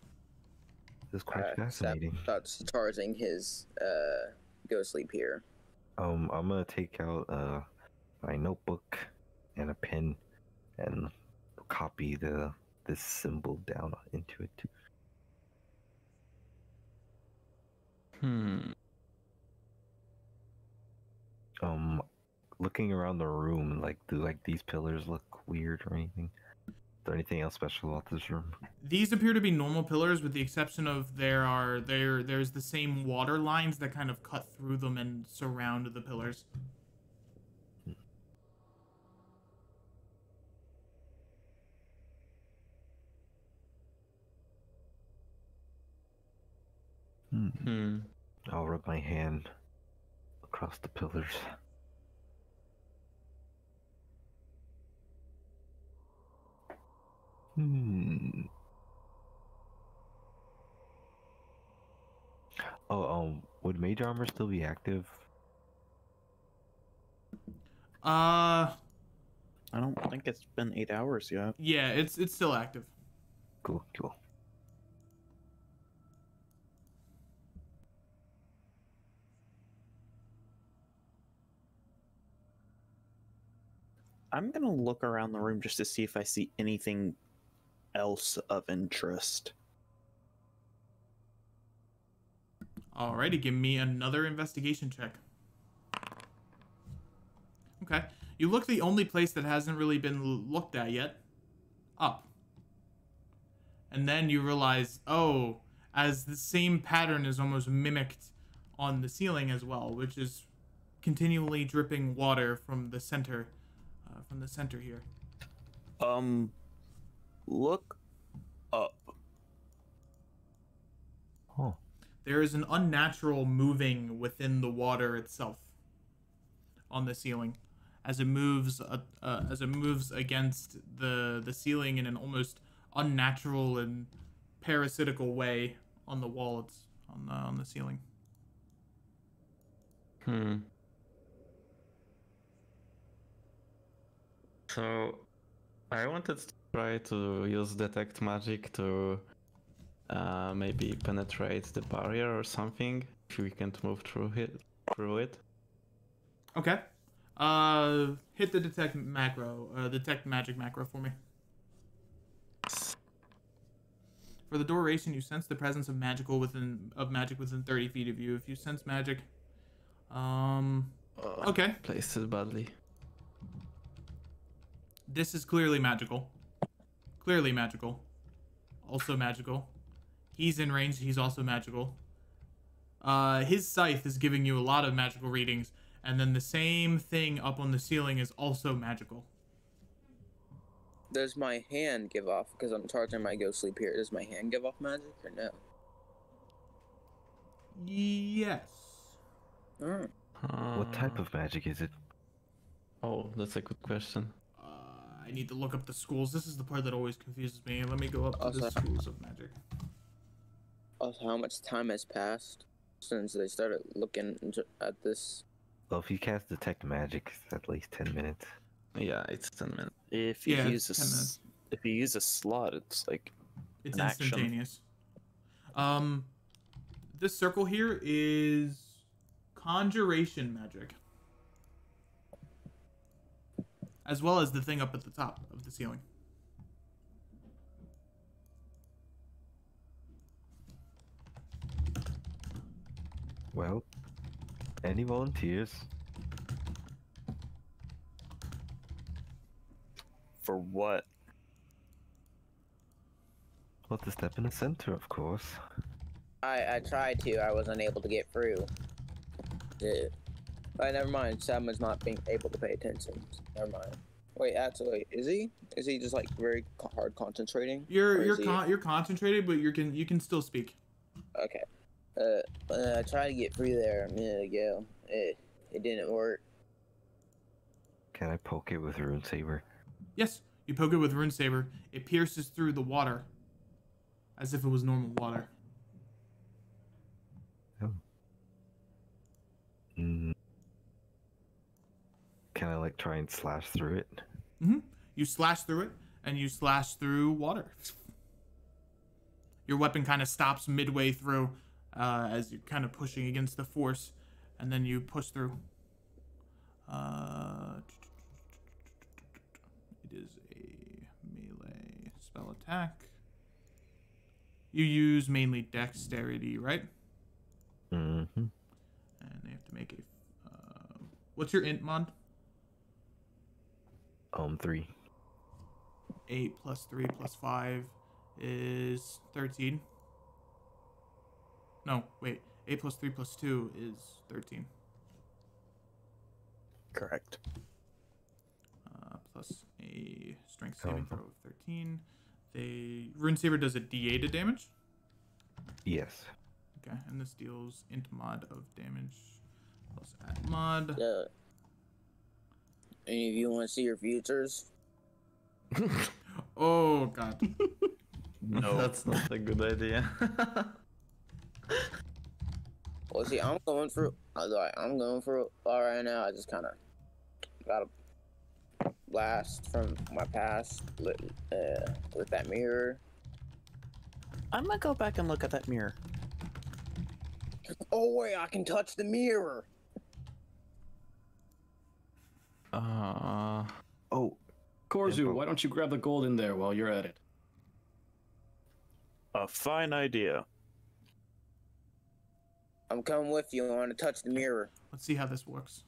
this is quite fascinating. Starts charging his go sleep here. I'm gonna take out my notebook and a pen and copy this symbol down into it. Looking around the room, like, do like these pillars look weird or anything? Is there anything else special about this room? These appear to be normal pillars, with the exception of there's the same water lines that kind of cut through them and surround the pillars. I'll rub my hand across the pillars. Would mage armor still be active? I don't think it's been 8 hours yet. Yeah, it's still active. Cool. I'm gonna look around the room just to see if I see anything else of interest. Alrighty, give me another investigation check. Okay. You look the only place that hasn't really been looked at yet. Up. And then you realize, oh, as the same pattern is almost mimicked on the ceiling as well, which is continually dripping water from the center here. Look up. Oh. There is an unnatural moving within the water itself on the ceiling, as it moves against the ceiling in an almost unnatural and parasitical way on the wall. It's on the ceiling. So, I wanted to try to use detect magic to maybe penetrate the barrier or something. If we can't move through it. Okay. Hit the detect magic macro for me. For the duration, you sense the presence of magic within 30 feet of you. If you sense magic, okay. Placed it badly. This is clearly magical. Clearly magical. Also magical. He's in range. He's also magical. His scythe is giving you a lot of magical readings, And then the same thing up on the ceiling is also magical. Does my hand give off, because I'm charging my go sleep here, does my hand give off magic or no? Yes. Oh. What type of magic is it? Oh, that's a good question. I need to look up the schools. This is the part that always confuses me. Let me go up to the schools of magic. Also, how much time has passed since they started looking at this? Well, if you cast Detect Magic, it's at least 10 minutes. Yeah, it's 10 minutes. If you Yeah, use a 10 minutes. if you use a slot, it's like It's an action. instantaneous. This circle here is conjuration magic, as well as the thing up at the top of the ceiling. Well, any volunteers? For what? Well, to step in the center, of course. I tried to. I wasn't able to get through. Never mind. Salmon's not being able to pay attention. Never mind. Wait, actually, is he? Is he just like very hard concentrating? You're concentrated, but you can still speak. Okay. I tried to get through there a minute ago. It didn't work. Can I poke it with a rune saber? Yes, you poke it with rune saber. It pierces through the water, as if it was normal water. Oh. Can I like try and slash through it? Mm-hmm. You slash through it, and you slash through water. Your weapon kind of stops midway through, as you're kind of pushing against the force, and then you push through. It is a melee spell attack. You use mainly dexterity, right? Mm-hmm. And they have to make a... what's your int mod? 3. 8 plus 3 plus 5 is 13. No, wait. 8 plus 3 plus 2 is 13. Correct. Plus a strength saving throw of 13. Rune Saber does a d8 of damage. Yes. Okay, and this deals int mod of damage plus at mod. Any of you want to see your futures? Oh god. No, that's not a good idea. Well, see, I'm going through all right now. I just kind of got a blast from my past with that mirror. I'm gonna go back and look at that mirror. Oh wait, I can touch the mirror. Oh, Korzu, why don't you grab the gold in there while you're at it? A fine idea. I'm coming with you. I want to touch the mirror. Let's see how this works.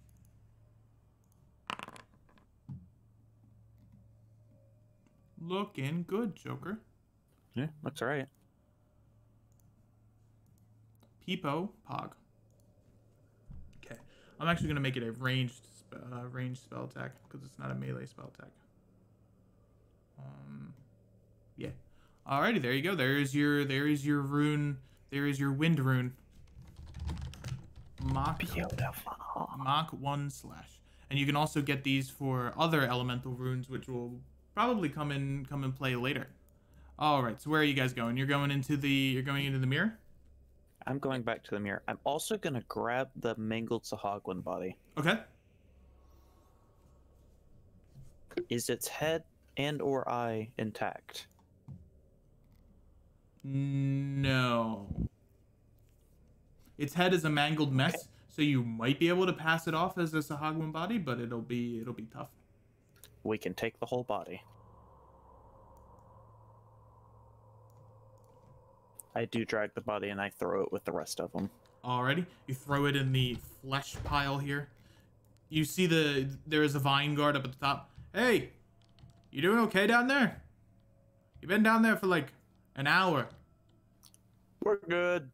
Looking good, Joker. Yeah, that's right. Peepo, Pog. Okay, I'm actually gonna make it a ranged spell attack because it's not a melee spell attack. Yeah. Alrighty, there you go. There is your rune. There is your wind rune. Mach 1 slash. And you can also get these for other elemental runes, which will probably come in play later. All right. So where are you guys going? You're going into the mirror. I'm going back to the mirror. I'm also gonna grab the mangled Sahagwan body. Okay. Is its head and or eye intact? No. Its head is a mangled mess, so you might be able to pass it off as a Sahagwan body, but it'll be tough. We can take the whole body. I do drag the body and I throw it with the rest of them. Alrighty, you throw it in the flesh pile here. You see there is a vine guard up at the top. Hey, you doing okay down there? You've been down there for like an hour. We're good.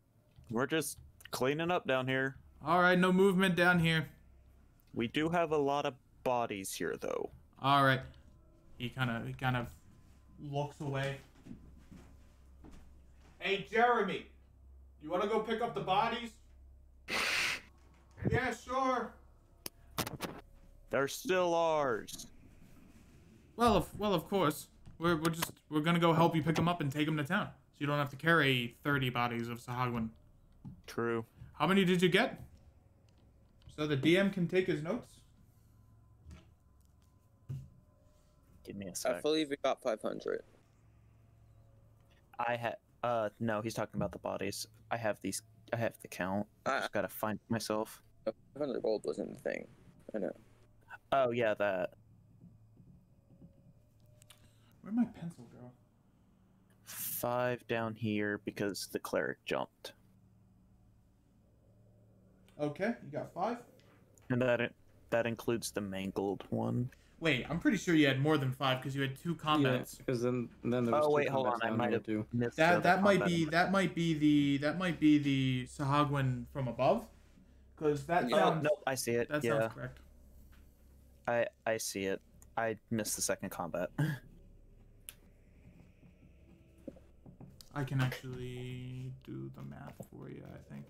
We're just cleaning up down here. All right, no movement down here. We do have a lot of bodies here, though. All right. He kind of looks away. Hey, Jeremy, you want to go pick up the bodies? Yeah, sure. They're still ours. Well, of course. We're gonna go help you pick them up and take them to town, so you don't have to carry 30 bodies of Sahagwan. True. How many did you get? So the DM can take his notes. Give me a I sec. believe we got 500. No, he's talking about the bodies. I have the count. I Ah. just gotta find it myself. 500 gold wasn't the thing. I know. Oh, yeah, that. Where'd my pencil go? 5 down here because the cleric jumped. Okay, you got 5. And that includes the mangled one. Wait, I'm pretty sure you had more than 5 because you had 2 combats. Because then there was Oh two wait, hold on. combats I down might here, have too. missed That might be the Sahagwan from above, because that Yeah. sounds No, I see it. that Yeah, sounds correct. I see it. I missed the second combat. I can actually do the math for you, I think.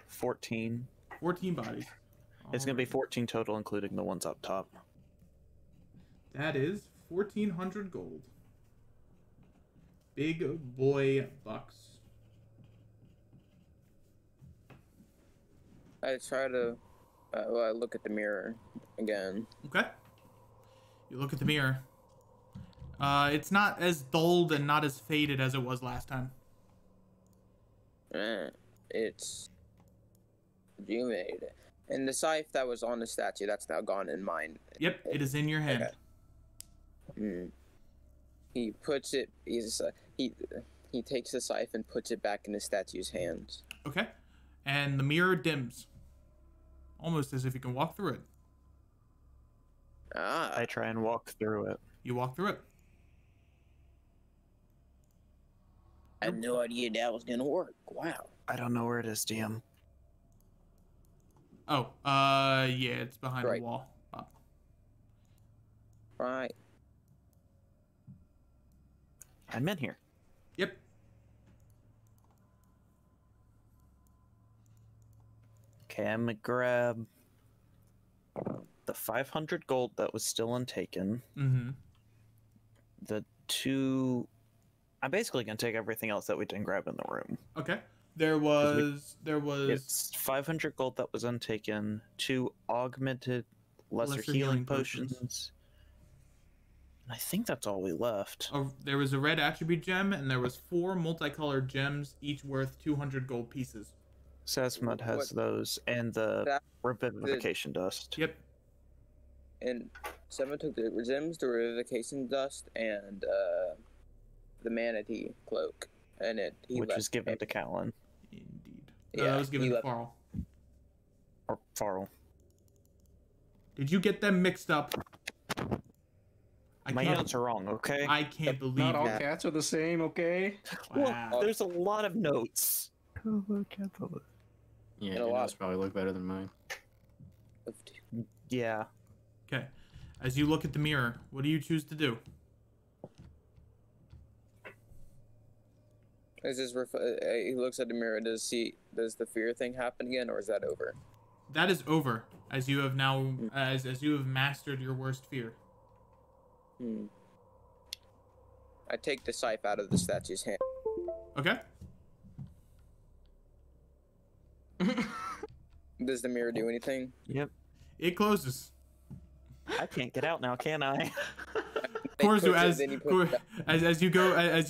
14. 14 bodies. It's gonna be Alright. 14 total, including the ones up top. That is 1,400 gold. Big boy bucks. I try to I look at the mirror again. Okay. You look at the mirror. It's not as dulled and not as faded as it was last time. It's rejuvenated. And the scythe that was on the statue, that's now gone in mine. Yep, it is in your hand. Okay. He puts it. He takes the scythe and puts it back in the statue's hands. Okay. And the mirror dims. Almost as if you can walk through it. Ah, I try and walk through it. You walk through it. I had no idea that was gonna work. Wow. I don't know where it is, DM. Oh, yeah, it's behind Right. the wall. Up. Right. I'm in here. Yep. Okay, I'm gonna grab the 500 gold that was still untaken. Mm-hmm. The 2. I'm basically gonna take everything else that we didn't grab in the room. Okay. There was It's 500 gold that was untaken, 2 augmented lesser healing potions. And I think that's all we left. there was a red attribute gem, and there was 4 multicolored gems, each worth 200 gold pieces. Sasmud has What- those, and the That- revivification dust. Yep. And someone took the gems, the revivification dust, and the manatee cloak, and he Which left was given it. to Callan. Indeed. No, Yeah, that was given he to left- Farrell. Or Farrell. Did you get them mixed up? I My can't, notes are wrong, okay? I can't believe Not all that. cats are the same, okay? Wow. Well, there's a lot of notes. Yeah, And a your lot. notes probably look better than mine. Yeah. Okay. As you look at the mirror, what do you choose to do? Is this he looks at the mirror. Does the fear thing happen again, or is that over? That is over, as you have now as you have mastered your worst fear. I take the scythe out of the statue's hand. Okay. Does the mirror do anything? Yep. It closes. I can't get out now, can I? Korzu, Then he puts it as you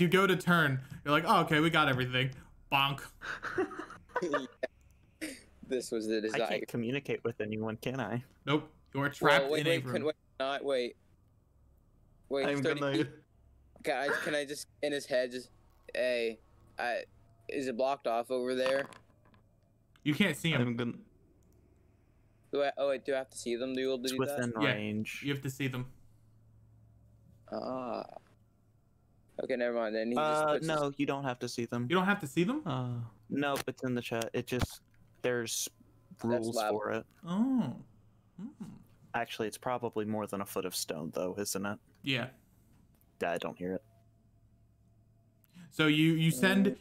go to turn, you're like, oh, okay, we got everything. Bonk. back. This was the I desire. can't communicate with anyone, can I? Nope. You're trapped Well, wait, in a wait, room. wait. I'm 30 gonna. feet. Can I just in his head just, hey, is it blocked off over there? You can't see him. I'm gonna. Do I have to see them to be able to It's do within Yeah. range. You have to see them. that? Okay, never mind. Then he just puts No, you don't have to see them. You don't have to see them. Nope, it's in the chat. There's rules loud. for it. Oh. Hmm. Actually, it's probably more than a foot of stone, though, isn't it? Yeah. I don't hear it. So you send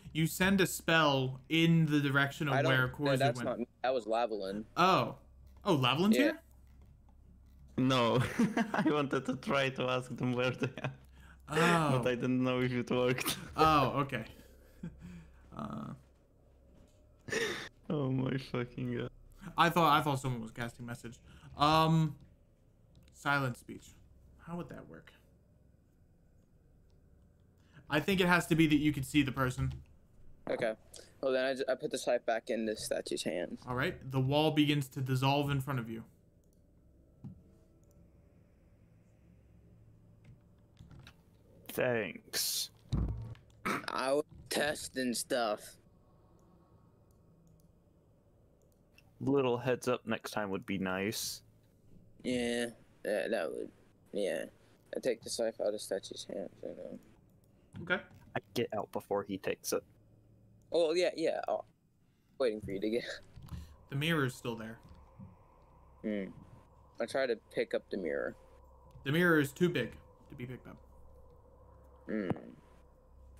a spell in the direction of where Korzu that's went. not. That was Lavalin. Oh. Oh, Lavelin's Yeah. here? No, I wanted to try to ask them where they are, Oh. but I didn't know if it worked. Oh, okay. Oh my fucking god. I thought someone was casting message. Silent speech. How would that work? I think it has to be that you can see the person. Okay. Well, then I put the scythe back in the statue's hands. All right. The wall begins to dissolve in front of you. Thanks. I was testing stuff. Little heads up next time would be nice. Yeah, that would. Yeah. I take the scythe out of the statue's hands. You know. Okay. I get out before he takes it. Oh yeah. Oh, waiting for you to get. The mirror is still there. I try to pick up the mirror. The mirror is too big to be picked up.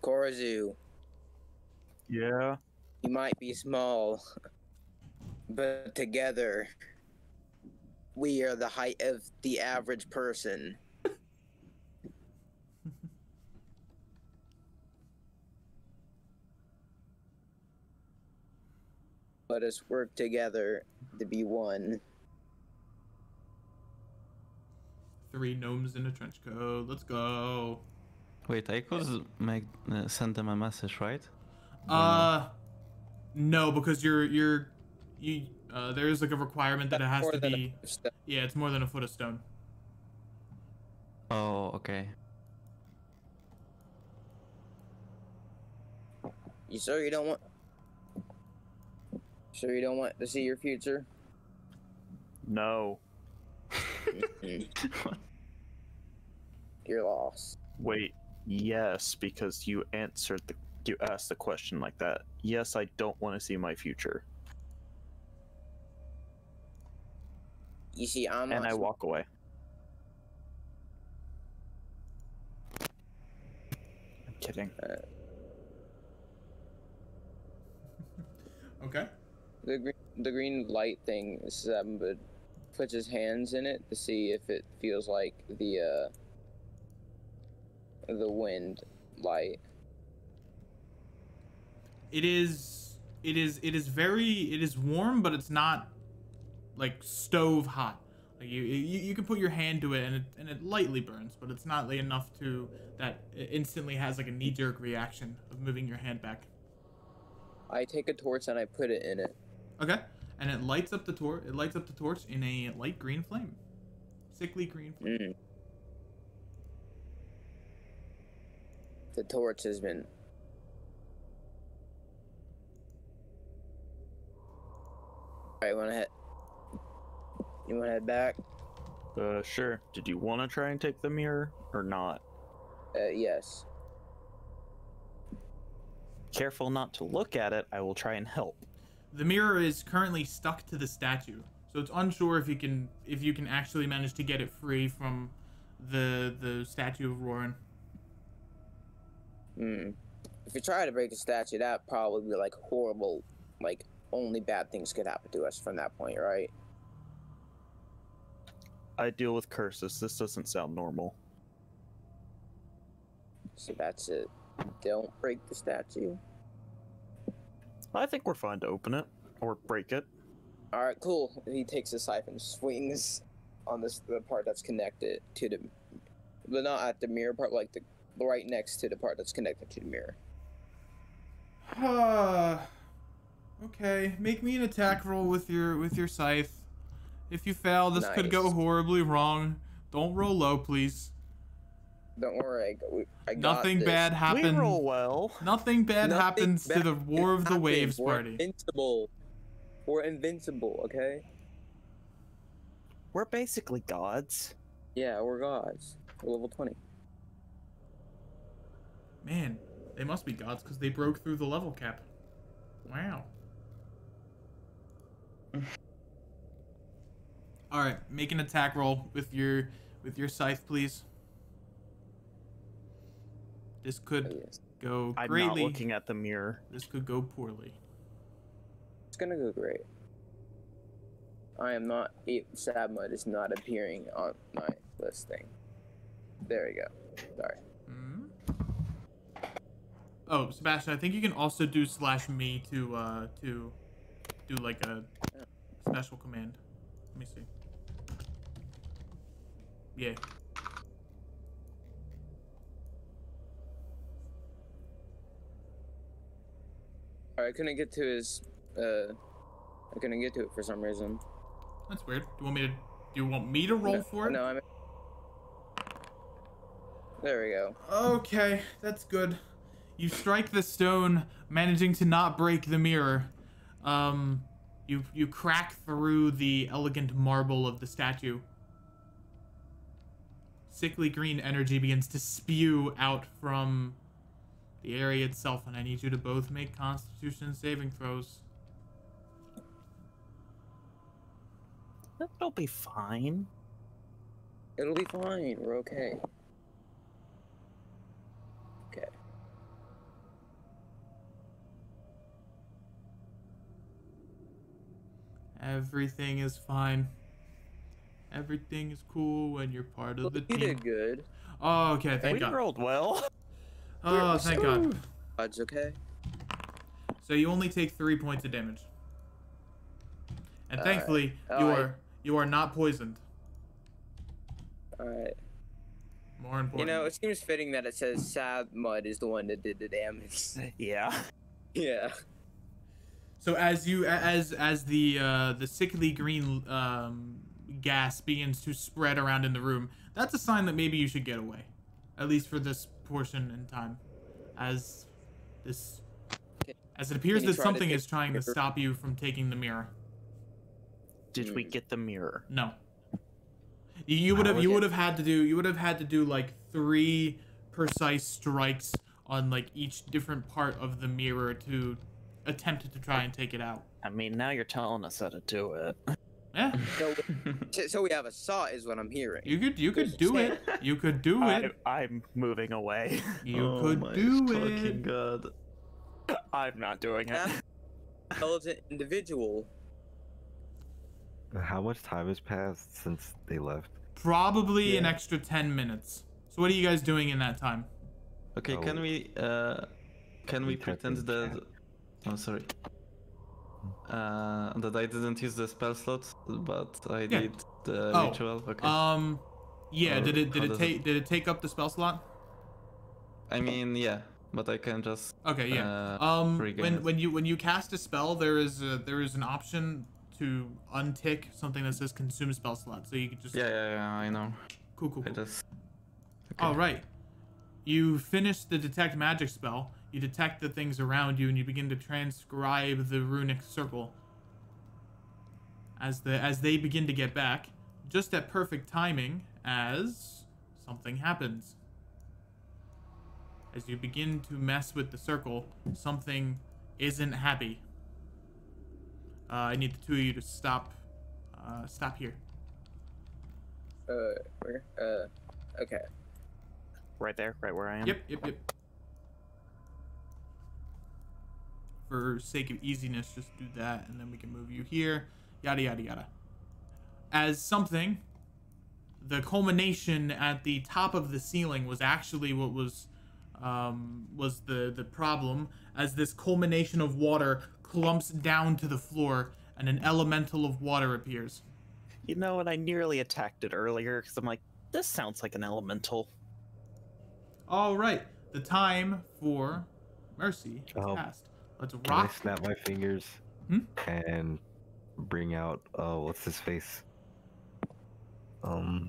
Korzu, Yeah. you might be small, but together, we are the height of the average person. Let us work together to be one. 3 gnomes in a trench coat. Let's go. Wait, I could send them a message, right? No, because you there is like a requirement that it has to be. Yeah, it's more than a foot of stone. Oh, okay. You sure you don't want? Sure you don't want to see your future? No. You're lost. Wait. Yes, because you asked the question like that. Yes, I don't want to see my future. You see, I'm And not. I walk away. I'm kidding. Okay. The green light thing is but puts his hands in it to see if it feels like the wind light. It is warm, but it's not like stove hot. Like you can put your hand to it and it lightly burns, but it's not like enough to that it instantly has like a knee-jerk reaction of moving your hand back. I take a torch and I put it in it. Okay. And it lights up the torch. It lights up the torch in a light green flame. Sickly green flame. The torch has been. Alright, you wanna head back? Sure. Did you want to try and take the mirror or not? Yes. Careful not to look at it. I will try and help. The mirror is currently stuck to the statue, so it's unsure if you can actually manage to get it free from the statue of Roran. If you try to break the statue, that'd probably be like horrible. Like only bad things could happen to us from that point, right? I deal with curses. This doesn't sound normal. So that's it. Don't break the statue. I think we're fine to open it or break it. All right, cool. He takes a scythe and swings on the part that's connected to the, but not at the mirror part, like the right next to the part that's connected to the mirror. Okay, make me an attack roll with your scythe. If you fail, this could go horribly wrong. Don't roll low, please. Don't worry, I got Nothing this. bad happens. We roll well. Nothing bad happens to the War of the Waves We're party. invincible. We're invincible, okay? We're basically gods. Yeah, we're gods. We're level 20. Man, they must be gods because they broke through the level cap. Wow. All right, make an attack roll with your scythe, please. This could go I'm greatly. not looking at the mirror. This could go poorly. It's gonna go great. I am not. Sabmud is not appearing on my listing. There we go. Sorry. Oh, Sebastian, I think you can also do /me to do like a special command. Let me see. Yeah. I couldn't get to his. I couldn't get to it for some reason. That's weird. Do you want me to roll for it? No, I'm. There we go. Okay, that's good. You strike the stone, managing to not break the mirror. You crack through the elegant marble of the statue. Sickly green energy begins to spew out from the area itself, and I need you to both make Constitution saving throws. That'll be fine. It'll be fine. We're okay. Okay. Everything is fine. Everything is cool when you're part of the You team. did good. Oh, okay, thank We God. rolled well. Oh, thank God. Odds okay. So you only take 3 points of damage. And thankfully, you are not poisoned. Alright. More important. You know, it seems fitting that it says Sabmud is the one that did the damage. Yeah. Yeah. So as the sickly green gas begins to spread around in the room, that's a sign that maybe you should get away, at least for this portion in time, as it appears Can you that try to something take is trying to the mirror? stop you from taking the mirror. Did we get the mirror? No. You would have had to do like 3 precise strikes on like each different part of the mirror to attempt to try and take it out. I mean, now you're telling us how to do it. Yeah. So we have a saw, is what I'm hearing. You could do it. You could do it. I'm moving away. You could do fucking it. God. I'm not doing it. Intelligent individual. How much time has passed since they left? Probably an extra 10 minutes. So what are you guys doing in that time? Okay, Oh. can we pretend that? Oh, sorry. That I didn't use the spell slots, but I did the ritual. Okay. Yeah. Or Did how does it take up the spell slot? I mean, yeah, but I can just. Okay, yeah. regain it. When you cast a spell, there is an option to untick something that says consume spell slot, so you could just. Yeah, I know. Cool. I just. Okay. All right. You finish the detect magic spell. You detect the things around you, and you begin to transcribe the runic circle. As they begin to get back, just at perfect timing, as something happens. As you begin to mess with the circle, something isn't happy. I need the 2 of you to stop. Stop here. Where? Okay. Right there, right where I am. Yep. For sake of easiness, just do that, and then we can move you here. Yada yada yada. As something, the culmination at the top of the ceiling was actually what was the problem. As this culmination of water clumps down to the floor, and an elemental of water appears. You know what? I nearly attacked it earlier because I'm like, this sounds like an elemental. All right, the time for mercy has passed. Let's Can I rock. snap my fingers and bring out what's his face?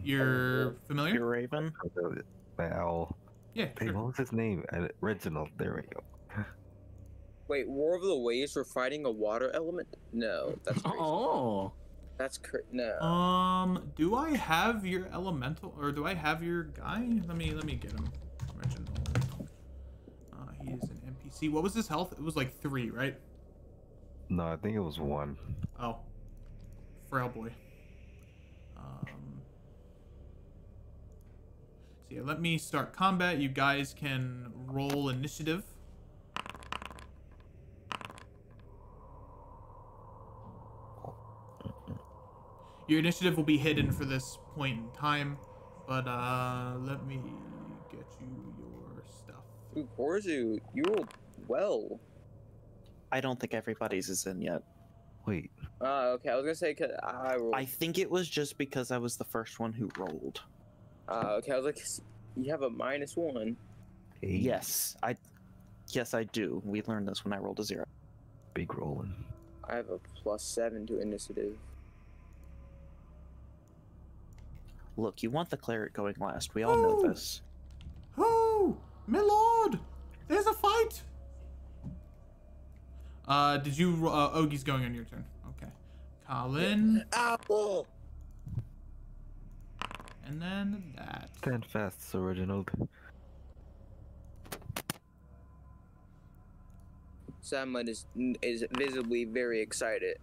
You're familiar? Your raven. My owl. Yeah, Hey, sure. what was his name? Reginald. There we go. Wait, War of the Waves, we're fighting a water element? No, that's crazy. Oh. That's no. Do I have your elemental, or do I have your guy? Let me get him. Reginald. He is an NPC. What was his health? It was like 3, right? No, I think it was 1. Oh. Frail boy. So yeah, let me start combat. You guys can roll initiative. Your initiative will be hidden for this point in time, but let me get you your stuff. Ooh, Korzu, you rolled well. I don't think everybody's is in yet. Wait, Okay, I was gonna say, 'cause I rolled. I think it was just because I was the first one who rolled. Okay, I was like, you have a -1. hey, Yes, I do. We learned this when I rolled a 0. big rolling. I have a +7 to initiative. Look, you want the cleric going last. We all know Oh. this. Oh, my lord! There's a fight! Did you, Ogie's going on your turn. Okay. Colin, Apple! and then that. Stand fast, Sir Reginald. Someone is visibly very excited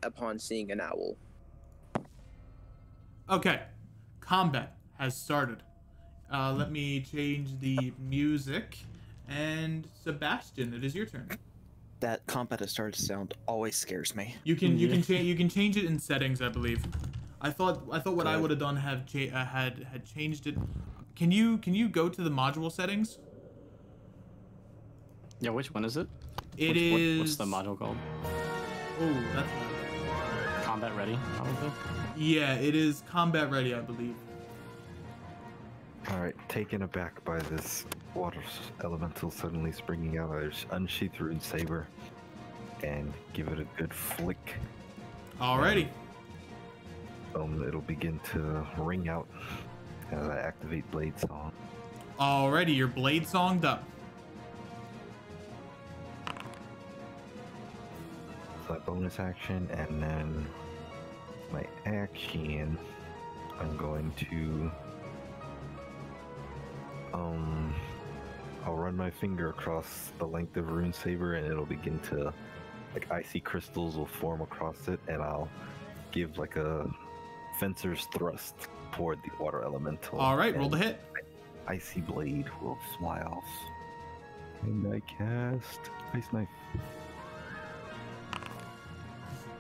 upon seeing an owl. Okay. Combat has started. Let me change the music. And Sebastian, it is your turn. That combat has started to sound always scares me. You can change it in settings, I believe. I thought what I Good. would have done had changed it. Can you go to the module settings? Yeah, which one is it? What's the module called? Oh, that's Combat ready, probably. yeah. It is combat ready, I believe. Alright, taken aback by this water elemental suddenly springing out, I just unsheath Rune Saber and give it a good flick. Alrighty. It'll begin to ring out as I activate Blade Song. Alrighty, your blade songed up. So that bonus action, and then my action, I'm going to I'll run my finger across the length of Rune Saber and it'll begin to, like, icy crystals will form across it, and I'll give like a fencer's thrust toward the water elemental. Alright, roll the and hit. Icy blade will fly off. And I cast Ice Knife.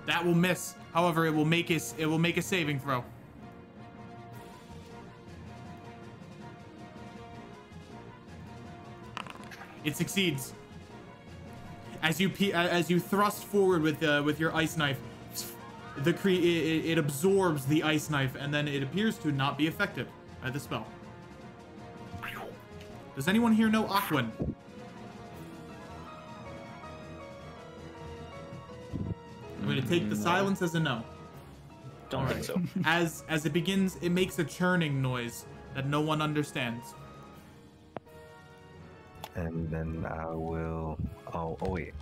That will miss. However, it will make a saving throw. It succeeds. As you thrust forward with your ice knife, it absorbs the ice knife, and then it appears to not be affected by the spell. Does anyone here know Aquan? I'm going to take the silence as a no. Don't think so. As it begins, it makes a churning noise that no one understands. And then I will. Oh wait.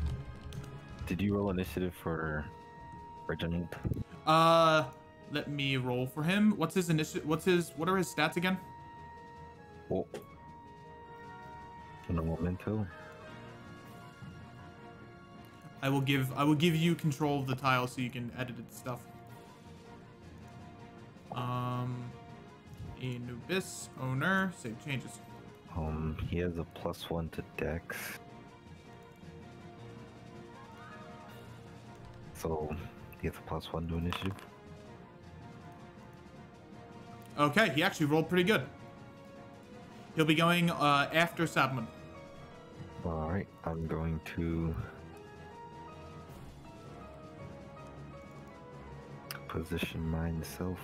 Did you roll initiative for Reginald? Let me roll for him. What's his initiative? What are his stats again? Oh. In a memento. I will give you control of the tile so you can edit the stuff. Anubis owner save changes. He has a +1 to Dex. So he gets a +1 to initiative. Okay, he actually rolled pretty good. He'll be going after Sabman. Alright, I'm going to position myself.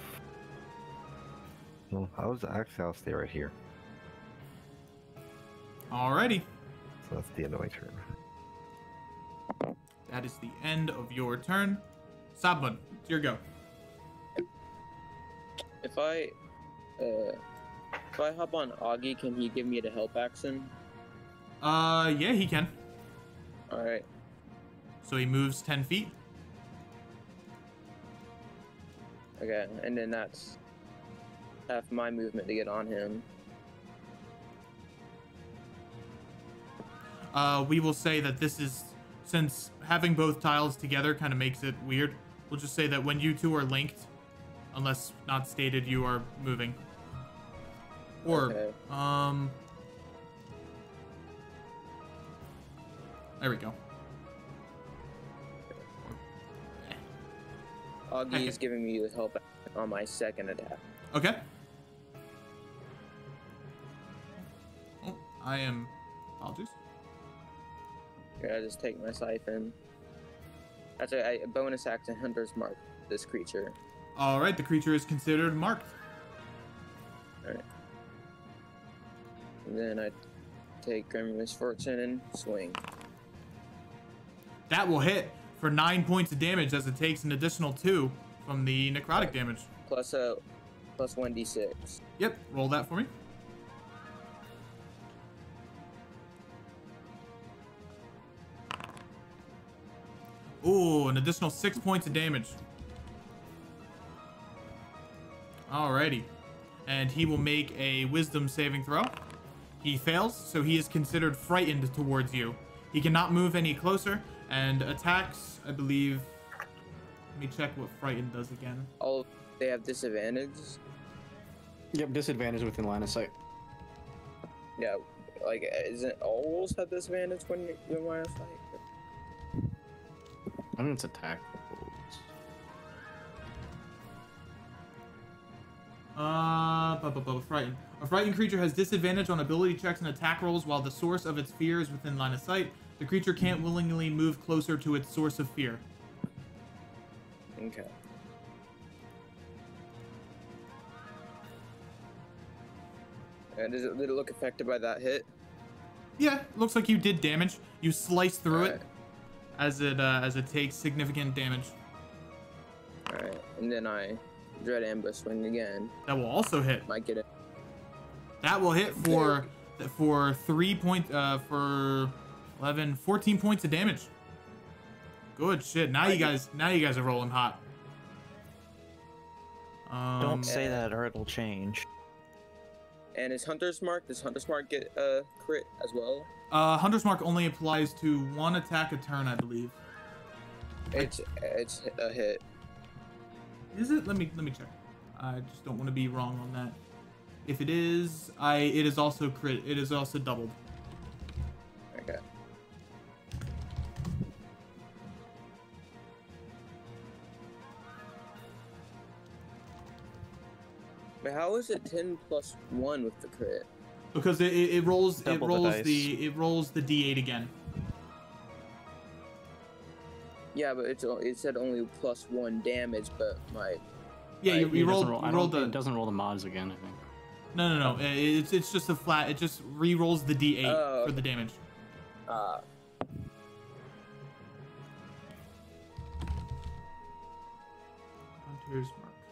Well, I'll stay right here. Alrighty. So that's the end of my turn. That is the end of your turn. Sabman, it's your go. If I hop on Augie, can he give me the help action? Yeah, he can. Alright. So he moves 10 feet. Okay, and then that's half my movement to get on him. We will say that this is since having both tiles together kind of makes it weird, we'll just say that when you two are linked, unless not stated, you are moving. Or, Okay. There we go. Augie is giving me the help on my second attack. Okay. Oh, I am... Apologies. Here, I just take my siphon. That's a bonus action Hunter's Mark this creature. Alright, the creature is considered marked. Alright. And then I take Grim Misfortune and swing. That will hit for 9 points of damage as it takes an additional 2 from the necrotic damage. Plus 1d6. Yep, roll that for me. Ooh, an additional 6 points of damage. Alrighty. And he will make a wisdom saving throw. He fails, so he is considered frightened towards you. He cannot move any closer, and attacks, I believe... Let me check what frightened does again. All they have disadvantage. Yep, disadvantage within line of sight. Yeah, like isn't all wolves have disadvantage when you're in line of sight? I think it's attack. Frightened. A frightened creature has disadvantage on ability checks and attack rolls while the source of its fear is within line of sight. The creature can't willingly move closer to its source of fear. Okay. And did it look affected by that hit? Yeah, looks like you did damage. You sliced through Alright. it as it takes significant damage. Alright, and then I dread ambush swing again. That will also hit. Might get it. That will hit for 3 points, for 11, 14 points of damage. Good shit. Now you guys are rolling hot. Don't say that or it'll change. And is Hunter's Mark? Does Hunter's Mark get a crit as well? Hunter's Mark only applies to one attack a turn, I believe. It's a hit. Is it? Let me check. I just don't want to be wrong on that. If it is, it is also crit. It is also doubled. Okay. But how is it 10 plus 1 with the crit? Because it rolls Double it rolls the D8 again. Yeah, but it said only plus 1 damage, but my... Yeah, Right. you rolled It doesn't roll the mods again, I think. No. It's just a flat. It just re-rolls the D8 Oh, for the damage. Hunter's Mark.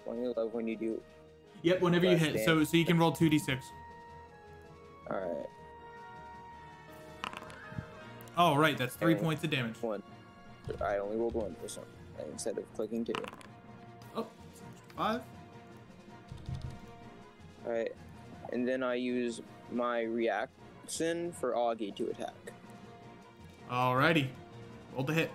When you love when you do... Yep, whenever you Less hit. damage. So you can roll 2d6. Alright. Oh, right. That's 3 Okay. points of damage. 1. I only rolled 1 for some instead of clicking 2. Oh, 5. Alright. And then I use my reaction for Augie to attack. Alrighty. Roll the hit.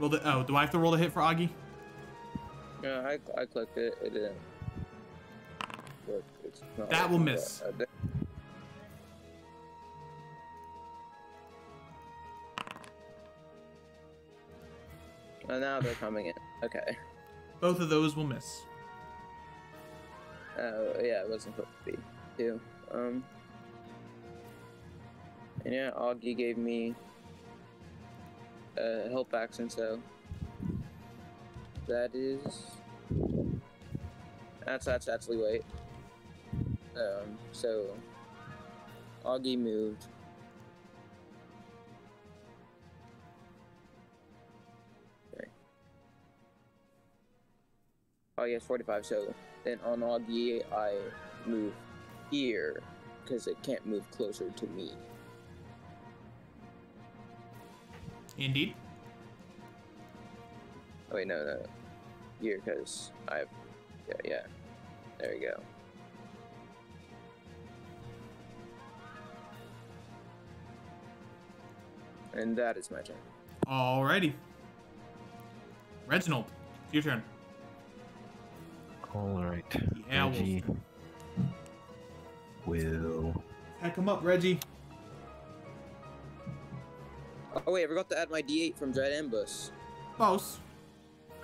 Roll the. Oh, do I have to roll the hit for Augie? Yeah, I clicked it. It didn't work. It's not That will working, miss. but, and now they're coming in. Okay. Both of those will miss. Yeah, it wasn't supposed to be 2. And yeah, Augie gave me help action, so that is that's actually wait. So Augie moved. Okay. Oh yes, 45. So then on Augie, I move here because it can't move closer to me. Indeed. Oh wait, no. Here, because yeah. There you go. And that is my turn. Alrighty. Reginald, it's your turn. Alright. Yeah, Reggie will. Heck him up, Reggie. Oh wait, I forgot to add my D8 from Dread Ambush. Close.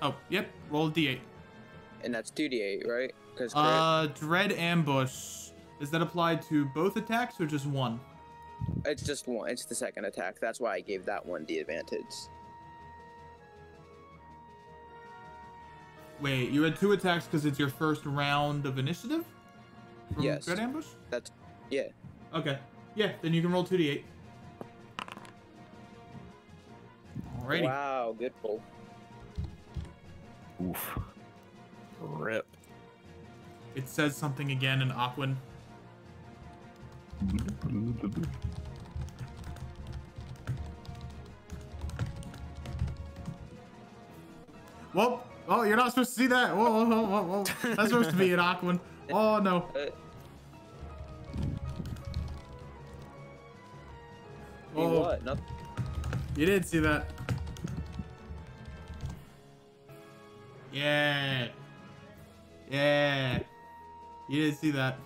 Oh, yep. Roll a d8. And that's 2d8, right? Because Dread Ambush. Is that applied to both attacks or just one? it's just one. It's the second attack. That's why I gave that one the advantage. Wait, you had 2 attacks because it's your first round of initiative? From Yes. Dread Ambush? Yeah. Okay. Yeah, then you can roll 2d8. Alrighty. Wow, good pull. Oof. Rip. It says something again in Aquan. Whoa! Oh, you're not supposed to see that. Whoa. That's supposed to be an Aquan. Oh no. What? Nothing. You didn't see that. Yeah. You didn't see that.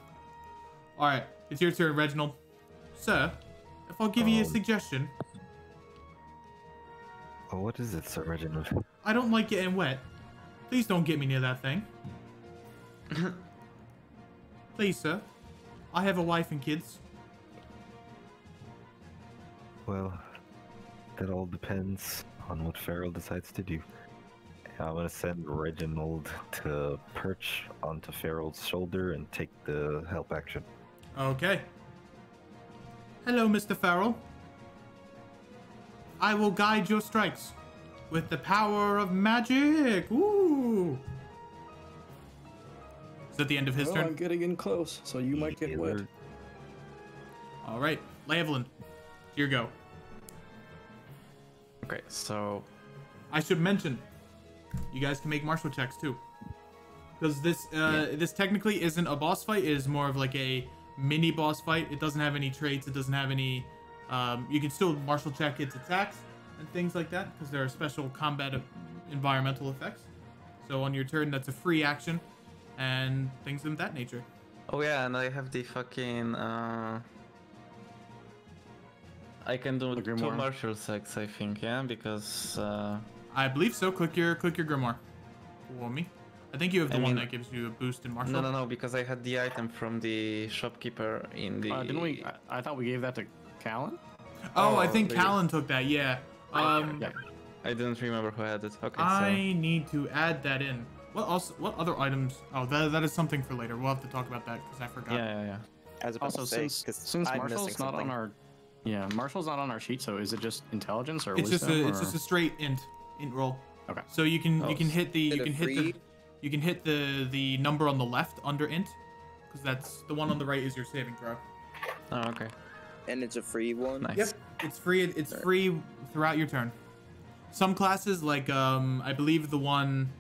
Alright, it's your turn, Reginald. Sir, if I'll give you a suggestion. Oh, what is it, Sir Reginald? I don't like getting wet. Please don't get me near that thing. Please, sir. I have a wife and kids. Well, that all depends on what Farrell decides to do. I'm gonna send Reginald to perch onto Farrell's shoulder and take the help action. Okay. Hello, Mr. Farrell. I will guide your strikes with the power of magic. Ooh. Is that the end of his Well, turn? I'm getting in close, so you might get wet. Healer. All right, Lavelin, here you go. Okay, so I should mention, you guys can make martial checks too, because this technically isn't a boss fight. It is more of like a mini boss fight. It doesn't have any traits. It doesn't have any. You can still martial check its attacks and things like that because there are special combat environmental effects. So on your turn, that's a free action, and things of that nature. oh yeah, and I have the fucking I can do The 2 grimoire. martial checks, I think, yeah, because I believe so. Click your grimoire for me. I think you have the I one mean- that gives you a boost in martial. no, because I had the item from the shopkeeper in the. Didn't we? I thought we gave that to Callan. Oh, I Oh, think the- Callan took that. Yeah. Yeah. I didn't remember who had it. Okay, I need to add that in. What else? What other items? Oh, that is something for later. We'll have to talk about that because I so forgot. yeah. I was about Also, to say, since 'cause I'm Marshall's missing not something. on our, Marshall's not on our sheet. So is it just intelligence or It's just wisdom? it's just a straight int roll. Okay. So you can hit the Is it free? you can hit the number on the left under int because that's the one on the right is your saving throw. Oh, okay. And it's a free one. Nice. Yep, it's free. It's free throughout your turn. Some classes, like I believe the one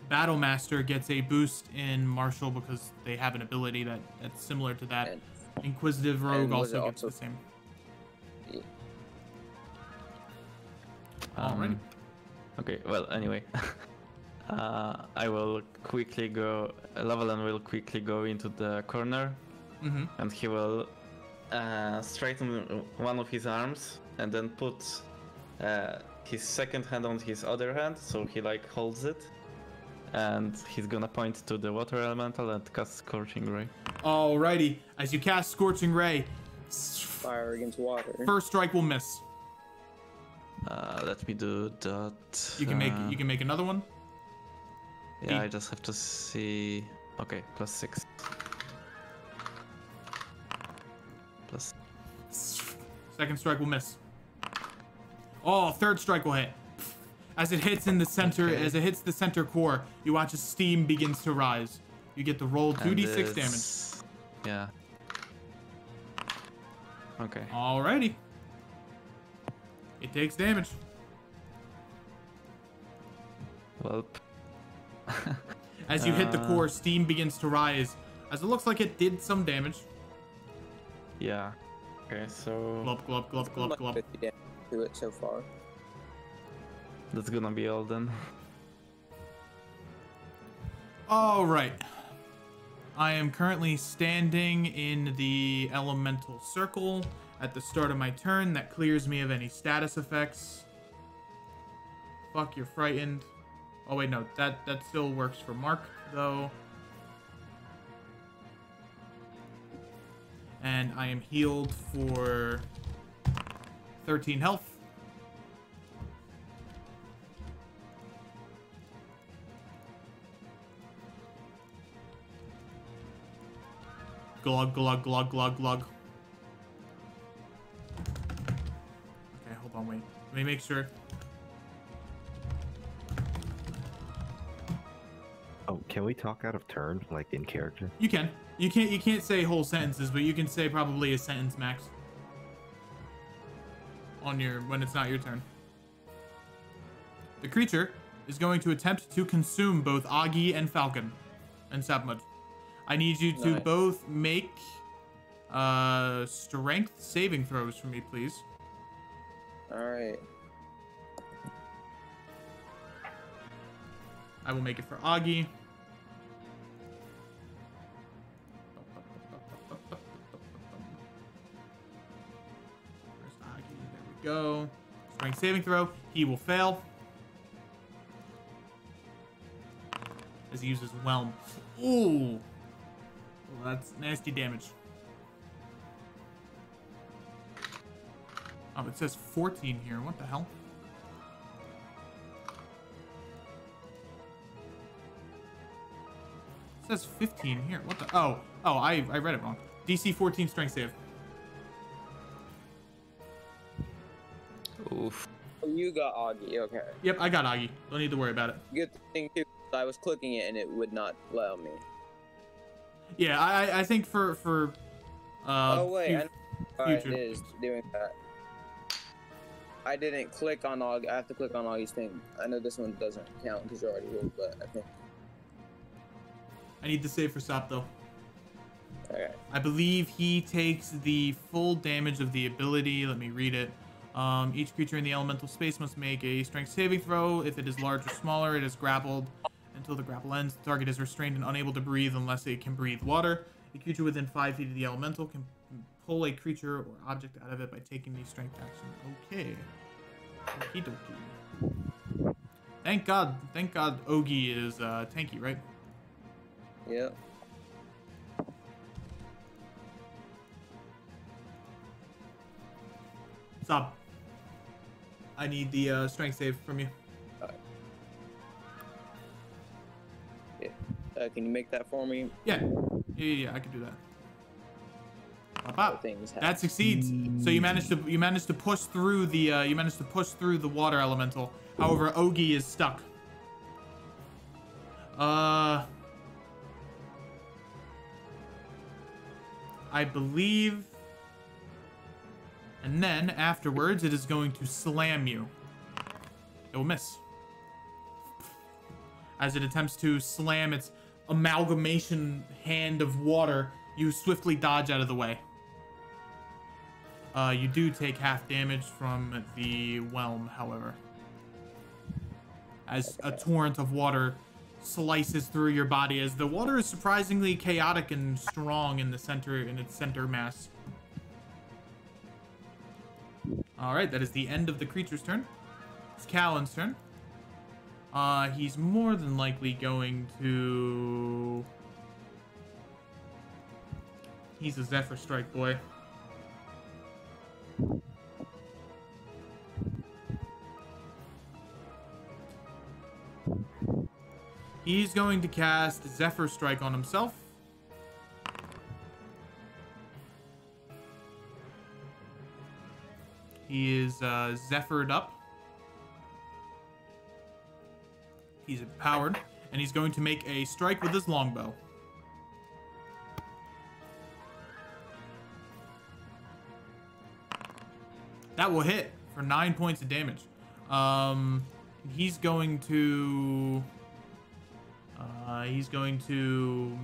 Battle Master gets a boost in martial because they have an ability that's similar to that. And- Inquisitive Rogue and was also it gets the also- same. Um, Alrighty. Okay, well, anyway. I will quickly go. Lavalin will quickly go into the corner Mm-hmm. and he will straighten one of his arms and then put his second hand on his other hand, so he like holds it. And he's gonna point to the water elemental and cast Scorching Ray. Alrighty. As you cast Scorching Ray, Fire against water. first strike will miss. Let me do that. You can make another one. Yeah, I just have to see. Okay, +6. Plus. Second strike will miss. Oh, third strike will hit. As it hits in the center, Okay. as it hits the center core, you watch as steam begins to rise. You get to roll 2d6 damage. Yeah. Okay. Alrighty. It takes damage. Well. As you hit the core, steam begins to rise, as it looks like it did some damage. Yeah. Okay, so Glub, glub, glub, glub, glub. 50 damage to it so far. that's gonna be all then. All right. I am currently standing in the elemental circle at the start of my turn. That clears me of any status effects. Fuck, you're frightened. Oh wait, no, that still works for Mark though. And I am healed for 13 health. Glug, glug, glug, glug, glug. Okay, hold on, wait. Let me make sure. Oh, can we talk out of turn, like in character? You can. You can't say whole sentences, but you can say probably a sentence max. On your when it's not your turn. The creature is going to attempt to consume both Augie and Falcon and Sapmud. I need you to both make strength saving throws for me, please. Alright. I will make it for Augie. Where's Augie? There we go. Strength saving throw. He will fail. As he uses Whelm. Ooh. Well, that's nasty damage. Oh, it says 14 here. What the hell? It says 15 here. What the? Oh, I read it wrong. DC 14 strength save. Oof. You got Augie, okay. Yep, I got Augie. Don't need to worry about it. Good thing too, I was clicking it and it would not allow me. Yeah, I think for oh wait, I know why it future. is doing that. I didn't click on Augie. I have to click on Augie's thing. I know this one doesn't count because you're already healed, but I think. I need to save for Sop though. Okay. I believe he takes the full damage of the ability. Let me read it. Each creature in the elemental space must make a strength saving throw. If it is large or smaller, it is grappled. Until the grapple ends, the target is restrained and unable to breathe unless it can breathe water. A creature within 5 feet of the elemental can pull a creature or object out of it by taking the strength action. Okay. Okie dokie. Thank God Ogie is tanky, right? Yep. Stop. I need the strength save from you. Can you make that for me? Yeah, I can do that. Pop. Things happen. That succeeds. So you managed to push through the water elemental. However, Ogie is stuck. I believe. And then afterwards, it is going to slam you. It will miss. As it attempts to slam its amalgamation hand of water, you swiftly dodge out of the way. You do take half damage from the whelm, however. As a torrent of water slices through your body, as the water is surprisingly chaotic and strong in its center mass. Alright, that is the end of the creature's turn. It's Callan's turn. He's more than likely going to... He's a Zephyr Strike boy. He's going to cast Zephyr Strike on himself. He is Zephyred up. He's empowered, and he's going to make a strike with his longbow. That will hit for 9 points of damage. He's going to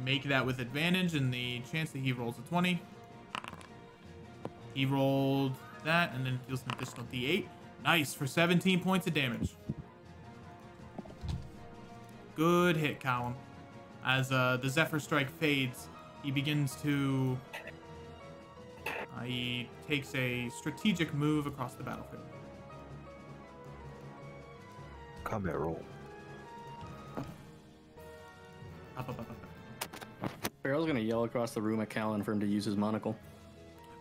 make that with advantage, and the chance that he rolls a 20. He rolled that, and then deals an additional d8. Nice, for 17 points of damage. Good hit, Callum. As the Zephyr Strike fades, he begins to... he takes a strategic move across the battlefield. Combat roll. Farrell's gonna yell across the room at Callan for him to use his monocle.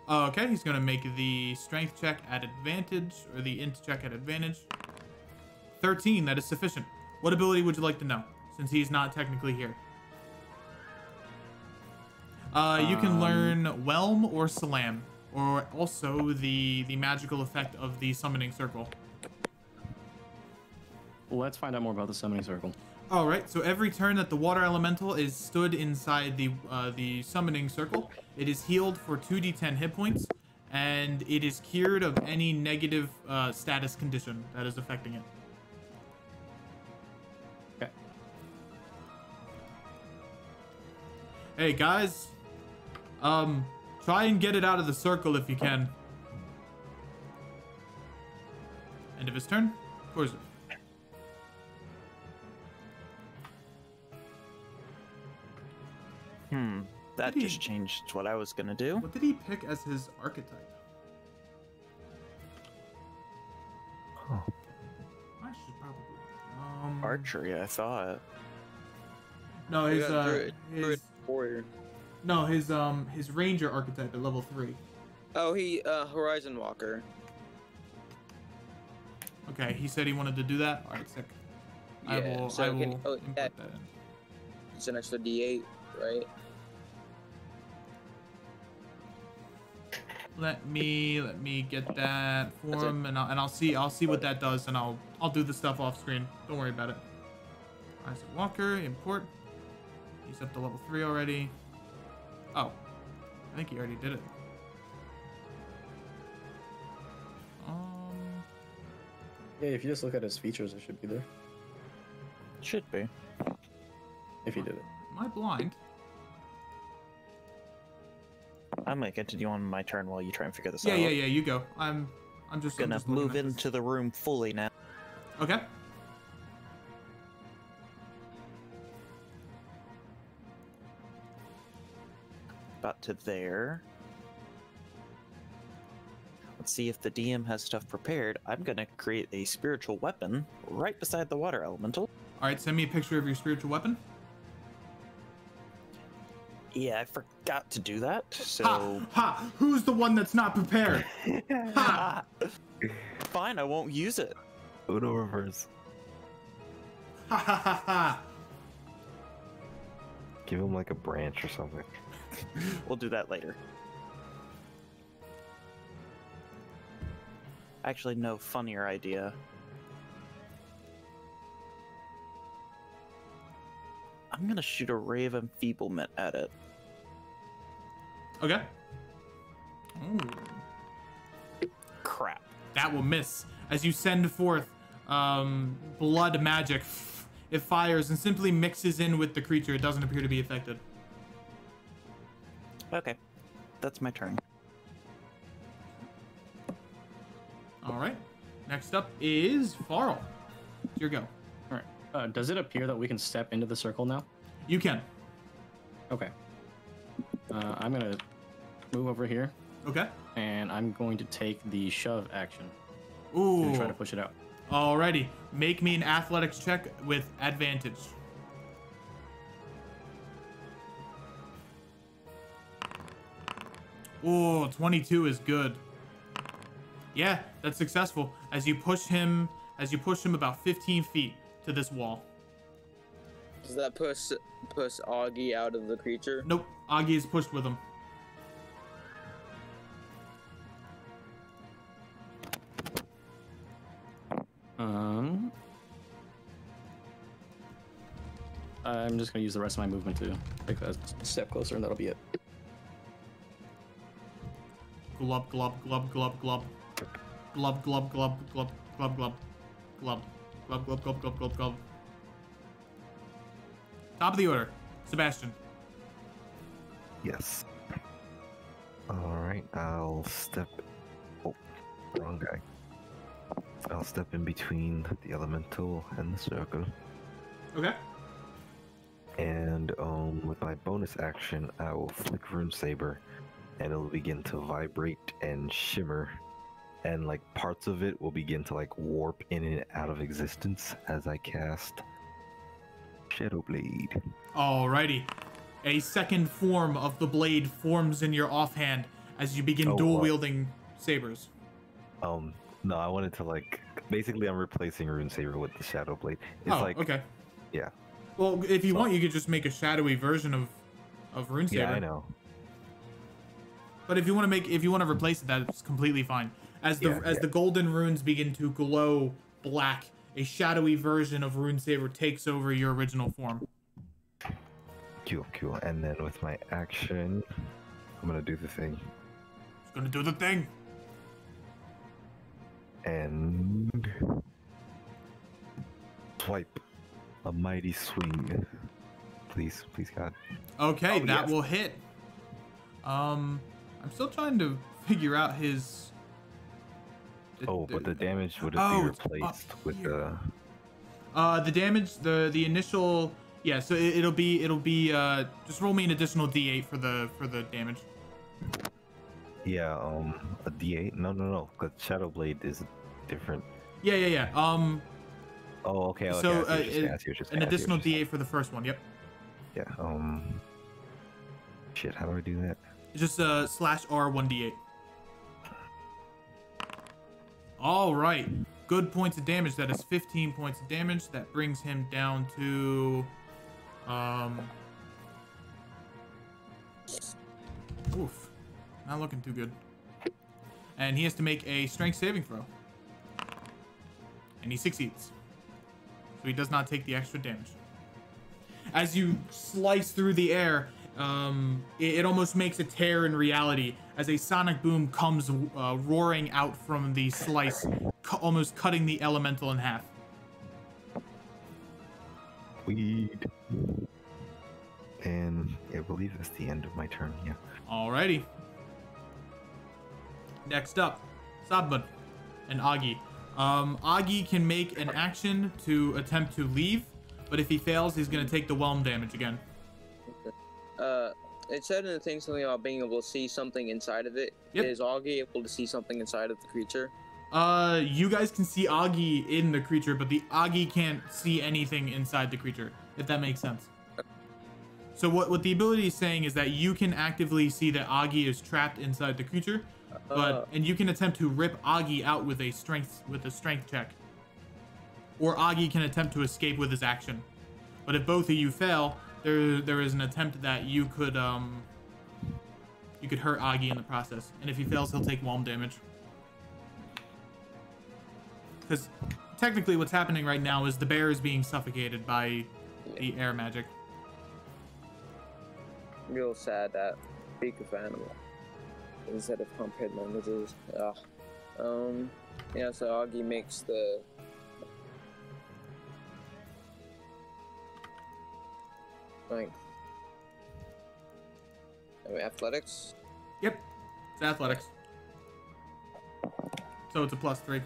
Okay, he's gonna make the strength check at advantage, or the int check at advantage. 13, that is sufficient. What ability would you like to know, since he's not technically here? You can learn Whelm or Salam, or also the magical effect of the summoning circle. Let's find out more about the summoning circle. All right, so every turn that the water elemental is stood inside the summoning circle, it is healed for 2d10 hit points, and it is cured of any negative status condition that is affecting it. Okay. Hey guys, try and get it out of the circle if you can. End of his turn. Where's it? That just changed what I was gonna do. What did he pick as his archetype? Oh. I should probably. Archery, I thought. No, his Druid warrior. no, his ranger archetype at level 3. Oh, he Horizon Walker. Okay, he said he wanted to do that. All right, sick. I Yeah, will. so I will can- oh, input yeah. that in. It's an extra D8, right? Let me get that for That's it. him, and I'll see what that does, and I'll do the stuff off screen. Don't worry about it. Isaac Walker, import. He's up to level 3 already. Oh, I think he already did it. Yeah, if you just look at his features, it should be there. Should be. If you did it. Am I blind? I'm gonna continue on my turn while you try and figure this Yeah, out. yeah. You go. I'm just Gonna looking move at this. into the room fully now. Okay. About to there. Let's see if the DM has stuff prepared. I'm gonna create a spiritual weapon right beside the water elemental. All right. Send me a picture of your spiritual weapon. Yeah, I forgot to do that. So Ha! Who's the one that's not prepared? Ha! fine, I won't use it. Uno reverse. Ha ha ha ha! Give him like a branch or something. We'll do that later. Actually, no, funnier idea. I'm gonna shoot a ray of enfeeblement at it. Okay. Ooh. Crap. That will miss. As you send forth blood magic, it fires and simply mixes in with the creature. It doesn't appear to be affected. Okay, that's my turn. All right. Next up is Farrell. It's your go. All right. Does it appear that we can step into the circle now? You can. Okay. I'm gonna move over here, Okay. and I'm going to take the shove action Ooh. to try to push it out. Alrighty. Make me an athletics check with advantage. Ooh, 22 is good. Yeah, that's successful. As you push him about 15 feet to this wall. Does that push Augie out of the creature? Nope, Augie is pushed with him. I'm just gonna use the rest of my movement to take that step closer, and that'll be it. Glub, glub, glub, glub, glub. Glub, glub, glub, glub, glub, glub, glub. Glub, glub, glub, glub, glub, glub. Top of the order. Sebastian. Yes. Alright, I'll step... Oh, wrong guy. I'll step in between the elemental and the circle. Okay. And with my bonus action, I will flick Rune Saber, and it'll begin to vibrate and shimmer, and like parts of it will begin to like warp in and out of existence as I cast Shadow Blade. Alrighty. A second form of the blade forms in your offhand as you begin dual wielding sabers. No, I wanted to like basically I'm replacing Rune Saber with the Shadow Blade. It's okay. Yeah. Well, if you want, you could just make a shadowy version of Rune Saber. Yeah, I know. But if you want to replace it, that's completely fine. As the golden runes begin to glow black, a shadowy version of Rune Saber takes over your original form. Cool. And then with my action, I'm gonna do the thing. It's gonna do the thing. And swipe. A mighty swing. Please, God. Okay, that will hit. I'm still trying to figure out his. But the damage would be replaced with the damage, the initial. Yeah, so it'll be just roll me an additional D8 for the damage. Yeah, a D8? No. Because Shadow Blade is different. Yeah. Oh, okay. So an additional D8 for the first one. Yep. Yeah. Shit. How do I do that? Just /R 1D8. All right. Good points of damage. That is 15 points of damage. That brings him down to oof. Not looking too good. And he has to make a strength saving throw. And he succeeds. So he does not take the extra damage. As you slice through the air, it almost makes a tear in reality as a sonic boom comes roaring out from the slice, almost cutting the elemental in half. Weed. And I believe that's the end of my turn, yeah. Alrighty. Next up, Sabban and Agi. Agi can make an action to attempt to leave, but if he fails, he's going to take the whelm damage again. It said in the thing something about being able to see something inside of it. Yep. Is Augie able to see something inside of the creature? You guys can see Augie in the creature, but the Augie can't see anything inside the creature, if that makes sense. So what the ability is saying is that you can actively see that Augie is trapped inside the creature, and you can attempt to rip Augie out with a strength check. Or Augie can attempt to escape with his action. But if both of you fail, there is an attempt that you could hurt Augie in the process. And if he fails, he'll take whelm damage. Because technically what's happening right now is the bear is being suffocated by the air magic. Real sad that speak of animal instead of humphead languages. Yeah, so Augie makes the athletics? Yep, it's athletics. So it's a +3.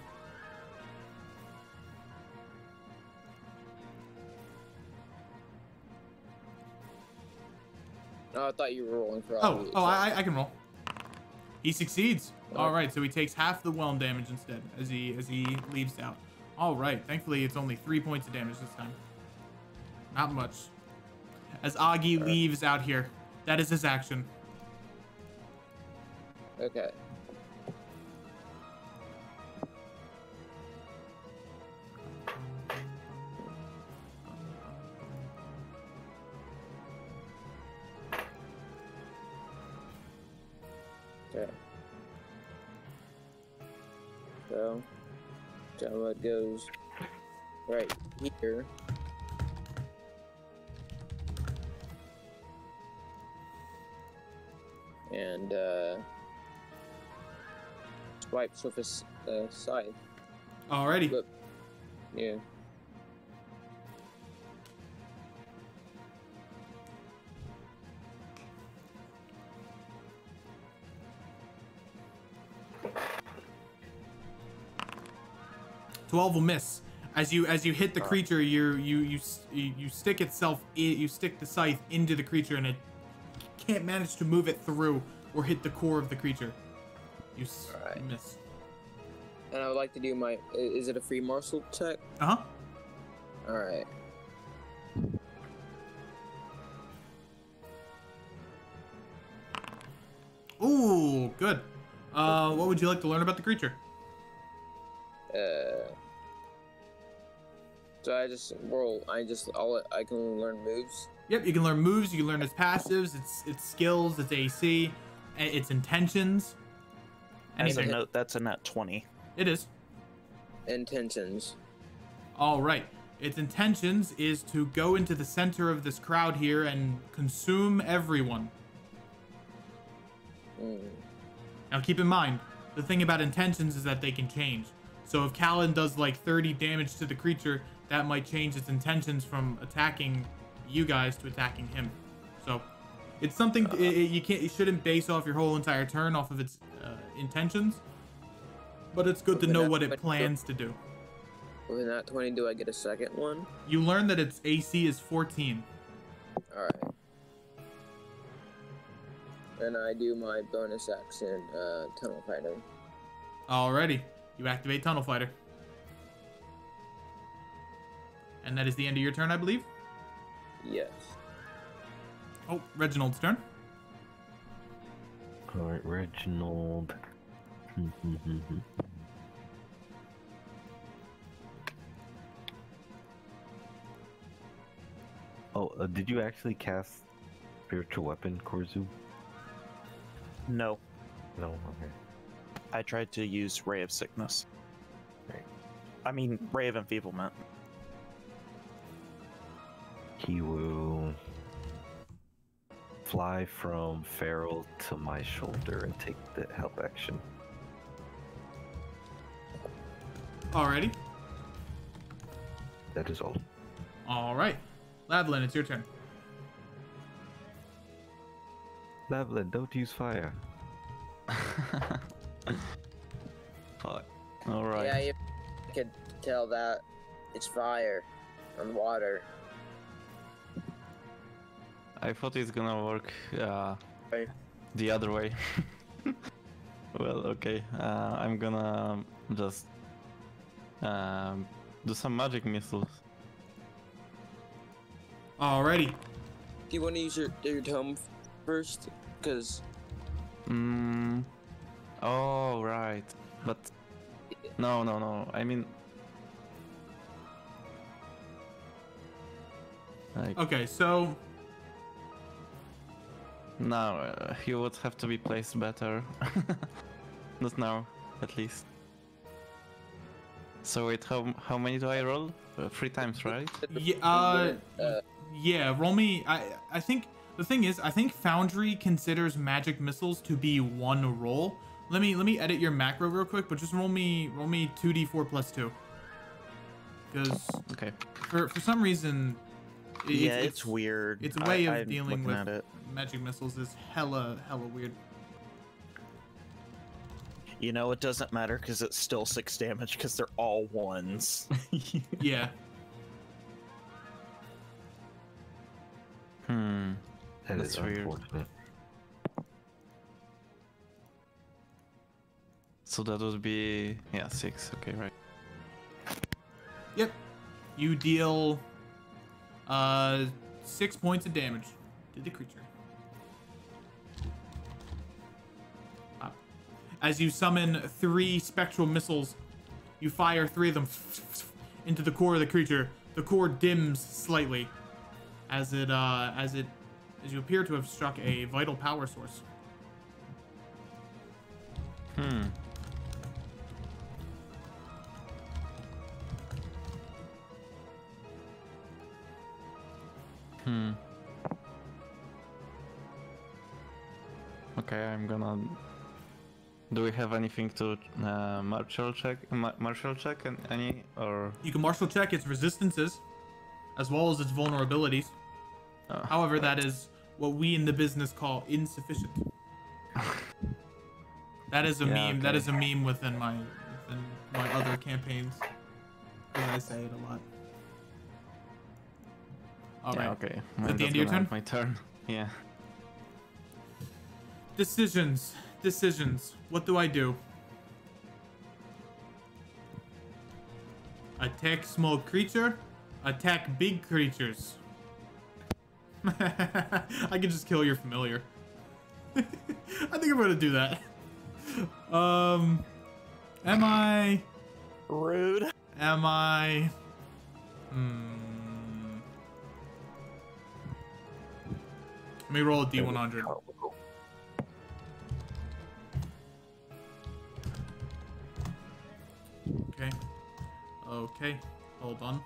Oh, I thought you were rolling for Augie. I can roll. He succeeds. All right, so he takes half the whelm damage instead as he leaves out. All right, thankfully it's only 3 points of damage this time. Not much. As Augie leaves out here, that is his action. Okay. Okay. So, Jamud goes right here. And swipes with his scythe. Alrighty. But, yeah. 12 will miss. As you hit the creature, you stick the scythe into the creature, and it can't manage to move it through or hit the core of the creature. You miss. And I would like to do my. Is it a free morsel check? Uh huh. All right. Ooh, good. What would you like to learn about the creature? So I just roll. I can learn moves. Yep, you can learn moves. You can learn its passives, its skills, its AC, its intentions. As a note, that's a nat 20. It is. Intentions. All right. Its intentions is to go into the center of this crowd here and consume everyone. Now keep in mind, the thing about intentions is that they can change. So if Callan does like 30 damage to the creature, that might change its intentions from attacking you guys to attacking him. So it's something you shouldn't base off your whole entire turn off of its intentions, but it's good to know what it plans to do. With that 20, do I get a second one? You learn that its AC is 14. All right. And I do my bonus action, Tunnel Fighter. Alrighty, you activate Tunnel Fighter. And that is the end of your turn, I believe? Yes. Oh, Reginald's turn. Alright, Reginald. Did you actually cast Spiritual Weapon, Korzu? No. No, okay. I tried to use Ray of Sickness. Right. I mean, Ray of Enfeeblement. He will fly from Feral to my shoulder and take the help action. Alrighty. That is all. Alright. Lavlin, it's your turn. Lavlin, don't use fire. Fuck. Alright. Yeah, you could tell that it's fire and water. I thought it's gonna work the other way. Well, okay. I'm gonna just do some magic missiles. Alrighty. Do you want to use your tome first? Because... Oh, right. But... No. I mean... Like... Okay, so... No, he would have to be placed better. Not now, at least. So wait, how many do I roll? 3 times, right? Yeah, roll me... I think... The thing is, I think Foundry considers magic missiles to be 1 roll. Let me edit your macro real quick, but just roll me 2d4 plus 2. Because okay. For some reason... It's weird. Its way of dealing with it. magic missiles is hella weird. You know, it doesn't matter because it's still 6 damage because they're all 1s. Yeah. That's weird. Unfortunate. So that would be 6. Okay, right. Yep. You deal 6 points of damage to the creature. As you summon 3 spectral missiles, you fire 3 of them into the core of the creature. The core dims slightly as you appear to have struck a vital power source. Okay, I'm gonna... Do we have anything to martial check? Any or? You can martial check its resistances, as well as its vulnerabilities. However, right. that is what we in the business call insufficient. That is a meme. Okay. That is a meme within my other campaigns. Yeah, I say it a lot. All right. Yeah, okay. Is that the That's end of your gonna turn? end my turn. Yeah. Decisions. Decisions. What do I do? Attack small creature. Attack big creatures. I can just kill your familiar. I think I'm gonna do that. Am I? Rude. Am I? Let me roll a D100. Okay. Okay. Hold on.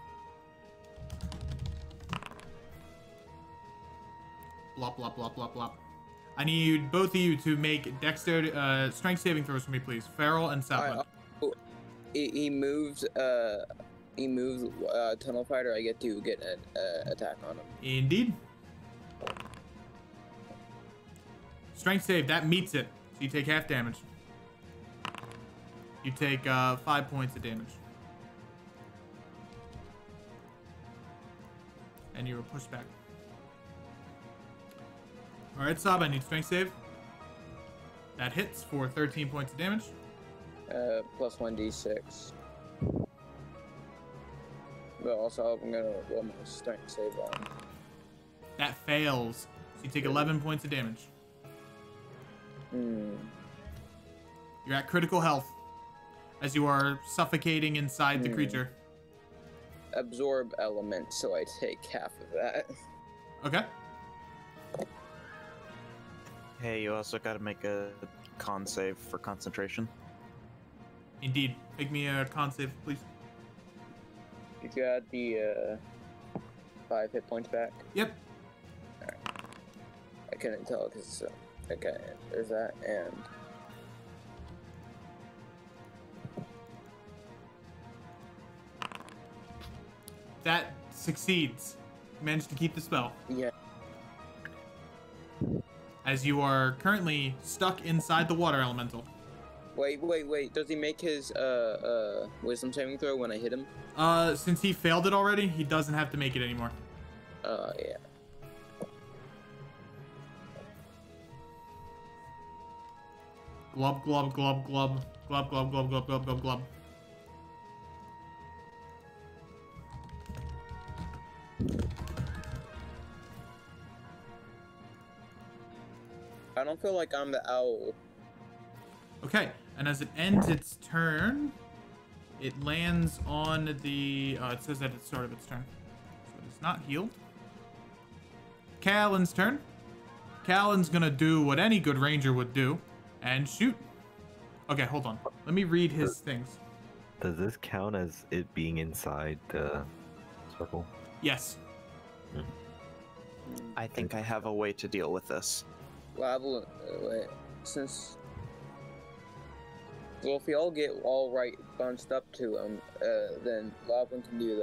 Blop, blop, blop, blop, blop. I need both of you to make dexterity, strength saving throws for me, please. Farrell and Southland. He moves. He moves. Tunnel fighter. I get to get an attack on him. Indeed. Strength save, that meets it. So you take half damage. You take 5 points of damage. And you were pushed back. Alright, Sab, I need strength save. That hits for 13 points of damage. Plus 1d6. But also, I'm gonna roll my strength save on. That fails. So you take 11 points of damage. You're at critical health as you are suffocating inside the creature. Absorb element, so I take half of that. Okay. Hey, you also gotta make a con save for concentration. Indeed. Make me a con save, please. You got the 5 hit points back. Yep. Alright. I couldn't tell because okay, there's that, and That succeeds. Managed to keep the spell. yeah. As you are currently stuck inside the water elemental. Wait. Does he make his wisdom saving throw when I hit him? Since he failed it already, he doesn't have to make it anymore. Yeah. Glub, glub, glub, glub. Glub, glub, glub, glub, glub, glub, glub. I don't feel like I'm the owl. Okay, and as it ends its turn, it lands on the... it says at the start of its turn. So it's not healed. Callan's turn. Callan's gonna do what any good ranger would do, and shoot. Okay, hold on. Let me read his things. Does this count as it being inside the circle? Yes. I think I have a way to deal with this. Well, wait, since... Well, if we all get all right bunched up to him, then Lavin can do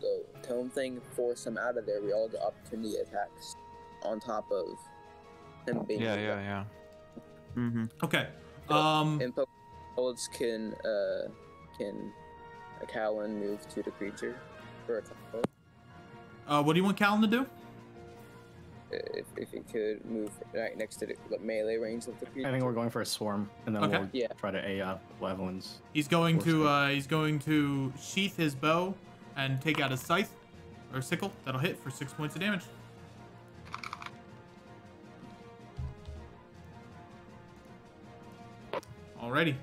the tome thing, force him out of there. We all get opportunity attacks on top of him being... Yeah. Mm-hmm. Okay. And Poets can Callan move to the creature for a time. What do you want Callan to do? If he could move right next to the melee range of the creature. I think we're going for a swarm, and then Okay. we'll try to A up Levelin's. He's going to sheath his bow and take out his scythe or sickle. That'll hit for 6 points of damage. Alrighty.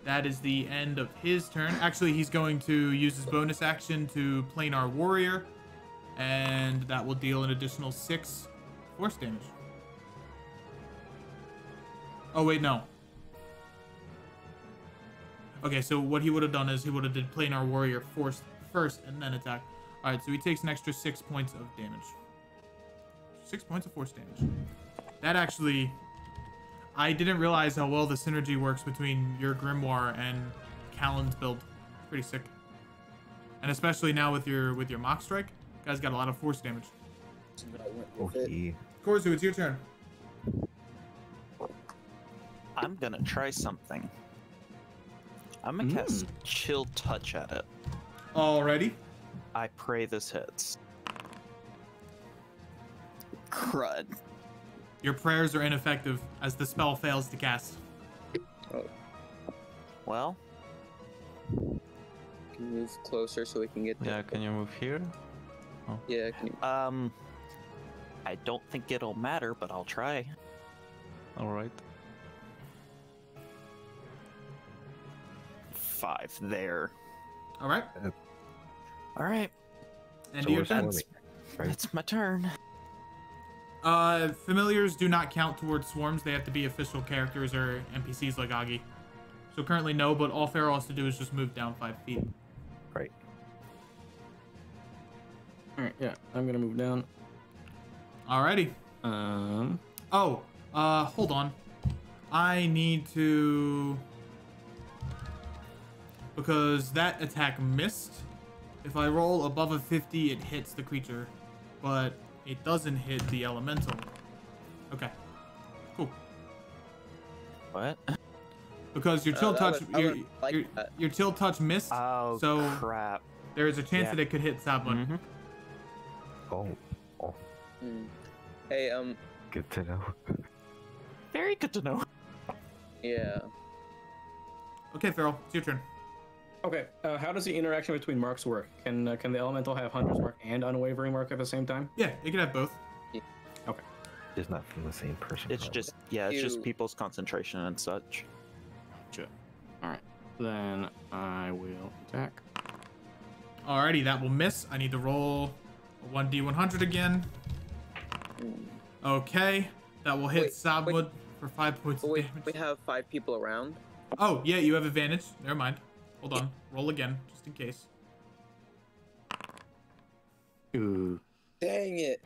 That is the end of his turn. Actually, he's going to use his bonus action to planar warrior, and that will deal an additional 6 force damage. Oh wait, no. Okay, so what he would have done is he would have did planar warrior force first and then attack. All right, so he takes an extra 6 points of damage. 6 points of force damage. That actually, I didn't realize how well the synergy works between your grimoire and Callan's build. Pretty sick. And especially now with your mock strike, guys got a lot of force damage. Okay. Korzu, it's your turn. I'm gonna try something. I'm gonna cast Chill Touch at it. Alrighty. I pray this hits. Crud. Your prayers are ineffective as the spell fails to cast. Well, Can you move closer so we can get Yeah, can you move here? Yeah, can you... I don't think it'll matter, but I'll try. Alright. 5 there. Alright. All right, End So of your we're turn. swimming, right? it's my turn. Familiars do not count towards swarms. They have to be official characters or NPCs like Agi. So currently no, but all Pharaoh has to do is just move down 5 feet. Right. All right, yeah, I'm gonna move down. Alrighty. Um, Hold on. I need to... Because that attack missed. If I roll above a 50, it hits the creature. But it doesn't hit the elemental. Okay. Cool. What? Because your chill I touch... would- I would like that. your chill touch missed. Oh, So- crap. There is a chance Yeah. that it could hit Sabmund. Mm-hmm. Oh, Hmm. Hey, good to know. Very good to know. yeah. Okay, Farrell, it's your turn. Okay, how does the interaction between marks work? Can the elemental have Hunter's Mark and Unwavering Mark at the same time? Yeah, it can have both. It's not from the same person. It's probably. just, yeah, it's just You- people's concentration and such. all right, then I will attack. Alrighty, that will miss. I need to roll a 1d100 again. Okay, that will hit Wait, Sabmund for 5 points But of wait, damage. we have 5 people around. Oh, yeah, you have advantage. Never mind. Hold on. Roll again, just in case. Ooh, Dang it.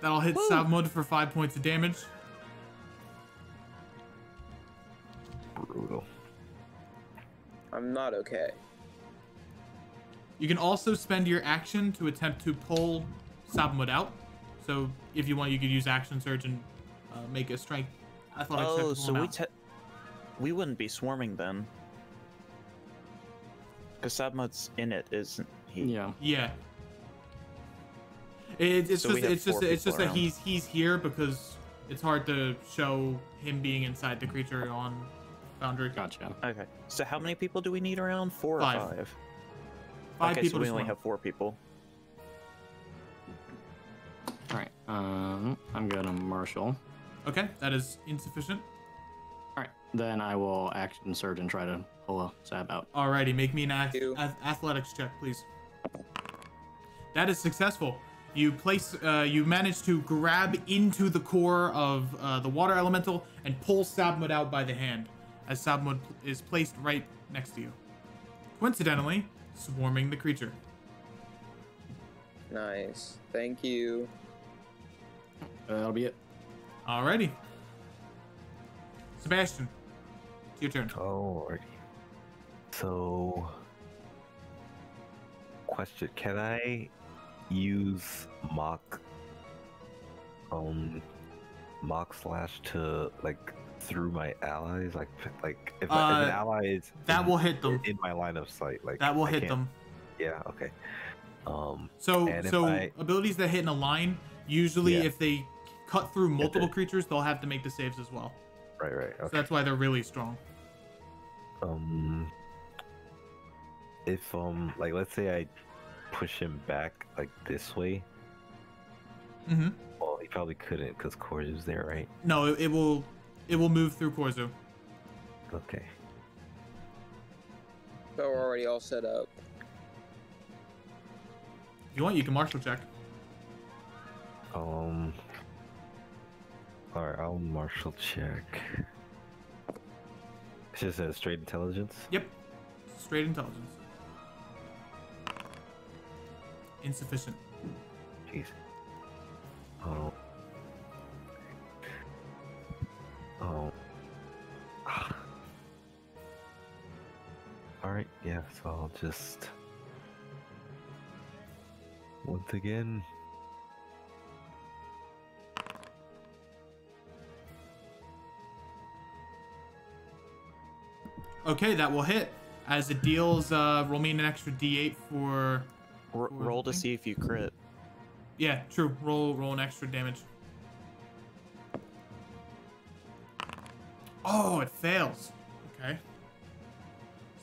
That'll hit Sabmund for 5 points of damage. Brutal. I'm not okay. You can also spend your action to attempt to pull Sabmund out. So, if you want, you could use Action Surge and make a strength athletics check to Oh, pull so him out. we wouldn't be swarming then. Because Sabmud's in it, isn't he? yeah. Yeah. It's So we have just four it's just people that around. he's here because it's hard to show him being inside the creature on Foundry. Gotcha. Okay. So how many people do we need around? 4 or 5. 5? 5 Okay, people so we to only swarm. have 4 people. All right, I'm gonna marshal. Okay, that is insufficient. All right, then I will action surge and try to pull a Sab out. Alrighty, make me an You. athletics check, please. That is successful. You manage to grab into the core of the water elemental and pull Sabmud out by the hand, as Sabmud is placed right next to you. Coincidentally, swarming the creature. Nice. Thank you. That'll be it. Alrighty. Sebastian, it's your turn. Alrighty. So, question: can I use mock slash to like through my allies? Like if, if an ally is That will hit them. in my line of sight, like That will I hit can't- them. Yeah. Okay. So And if I- abilities that hit in a line, usually Yeah. if they cut through multiple they- creatures, they'll have to make the saves as well. Right. So Okay. that's why they're really strong. If like let's say I push him back like this way, Mm-hmm. well he probably couldn't because Korzu's there, right? No, it will move through Korzu. Okay. So we're already all set up. If you want, you can martial check. Alright, I'll martial check. It's just a straight intelligence. Yep. Straight intelligence. Insufficient. Jeez. Oh. Oh. Alright, yeah, so I'll just once again. Okay, that will hit. as it deals. Roll me an extra D8 for. Roll to see if you crit. Yeah, true. Roll an extra damage. Oh, it fails. Okay.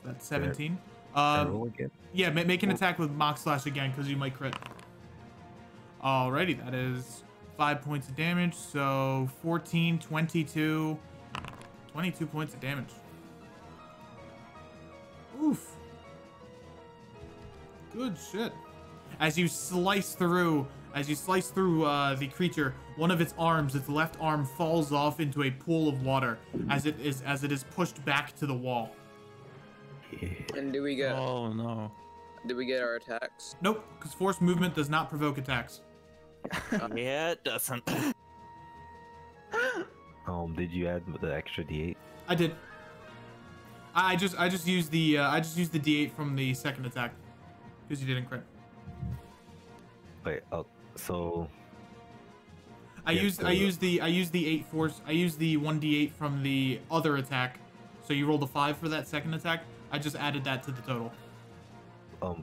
So that's 17. Roll again. Yeah, make an attack with Mock Slash again, because you might crit. Alrighty, that is 5 points of damage, so 14, 22, 22 points of damage. Oof. Good shit. As you slice through the creature, one of its arms, its left arm, falls off into a pool of water as it is pushed back to the wall. And do we get? Oh no. Do we get our attacks? Nope, because force movement does not provoke attacks. Yeah, it doesn't. Did you add the extra D8? I did. I just used the D8 from the second attack because you didn't crit. Wait, so I used the 8 force. I used the 1d8 from the other attack. So you rolled a 5 for that second attack. I just added that to the total.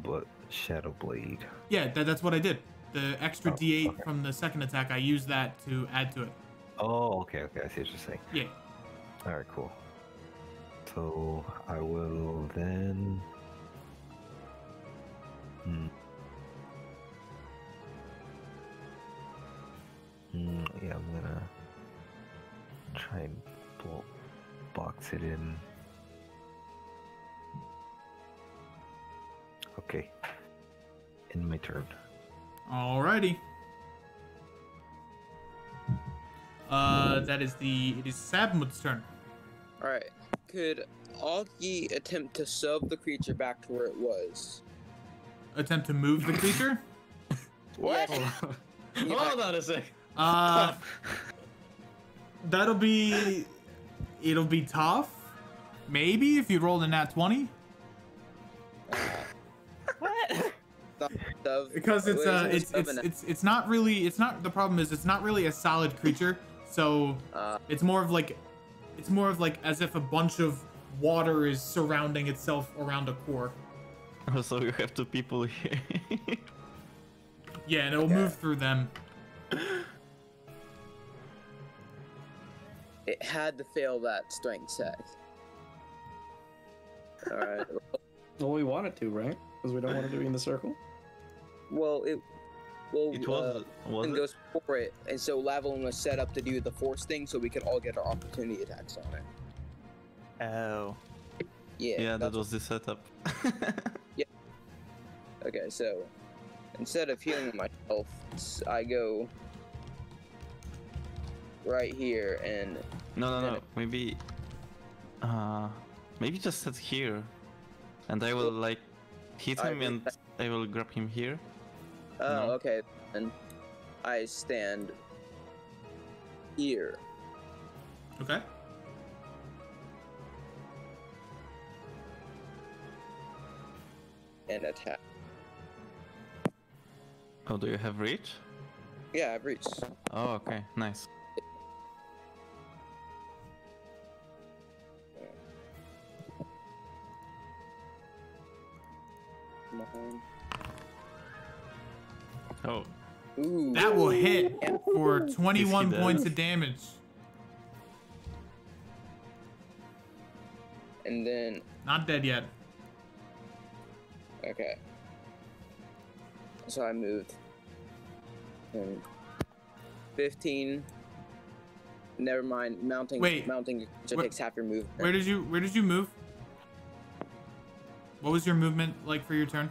but Shadow Blade. Yeah, that's what I did. The extra D8 okay. from the second attack, I used that to add to it. Oh, okay, I see what you're saying. Yeah. All right, cool. So I will then. Yeah, I'm gonna try and box it in. Okay. In my turn. Alrighty. It is Sabmut's turn. Alright. Could Augie attempt to shove the creature back to where it was? Attempt to move the creature. What? Hold on a sec. It'll be tough. Maybe if you rolled a nat 20. What? Because it's not the problem is it's not really a solid creature, so it's more of like as if a bunch of water is surrounding itself around a core. Also, you have 2 people here. Yeah, and it'll move through them. It had to fail that strength check. Alright. Well, we want it to, right? Because we don't want it to be in the circle. Well, it was and it? goes for it, and so Lavalin was set up to do the force thing, so we could all get our opportunity attacks on it. Oh. Yeah, that was the setup. Okay, so instead of healing myself, I go right here and No. Maybe just sit here, and I will like hit him, and I will grab him here. oh, No. okay, and I stand here. Okay. And attack. Oh, do you have reach? Yeah, I've reached. Oh, okay, nice. Oh, Ooh. That will hit for 21 Is he dead? points of damage. And then, Not dead yet. okay. So I moved. 15. Never mind. Mounting. Wait, Mounting just wh- takes half your move. Where did you move? What was your movement like for your turn?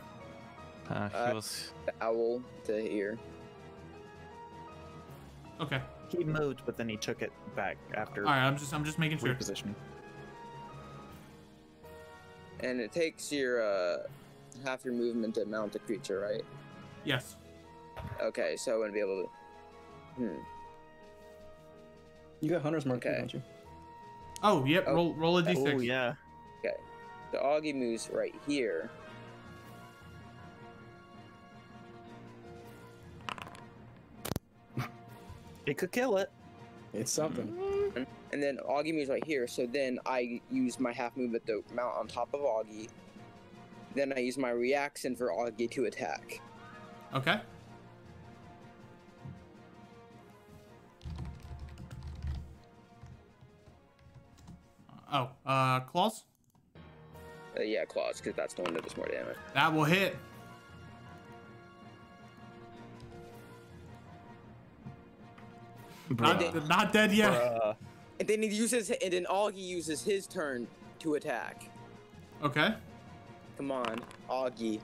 he was. The owl to here. Okay. He moved, but then he took it back after All right. I'm just making sure. repositioning. And it takes your half your movement to mount a creature, right? Yes. Okay, so I'm gonna be able to. You got Hunter's Mark, too, Okay. don't you? Oh, yep. Oh. Roll a d6. Oh yeah. Okay. So Augie moves right here. It could kill it. It's something. And then Augie moves right here, so then I use my half movement to mount on top of Augie. Then I use my reaction for Augie to attack. Okay. Claws? Yeah, claws, because that's the one that does more damage. That will hit. Not dead yet. Bruh. And then Augie uses his turn to attack. Okay. Come on, Augie.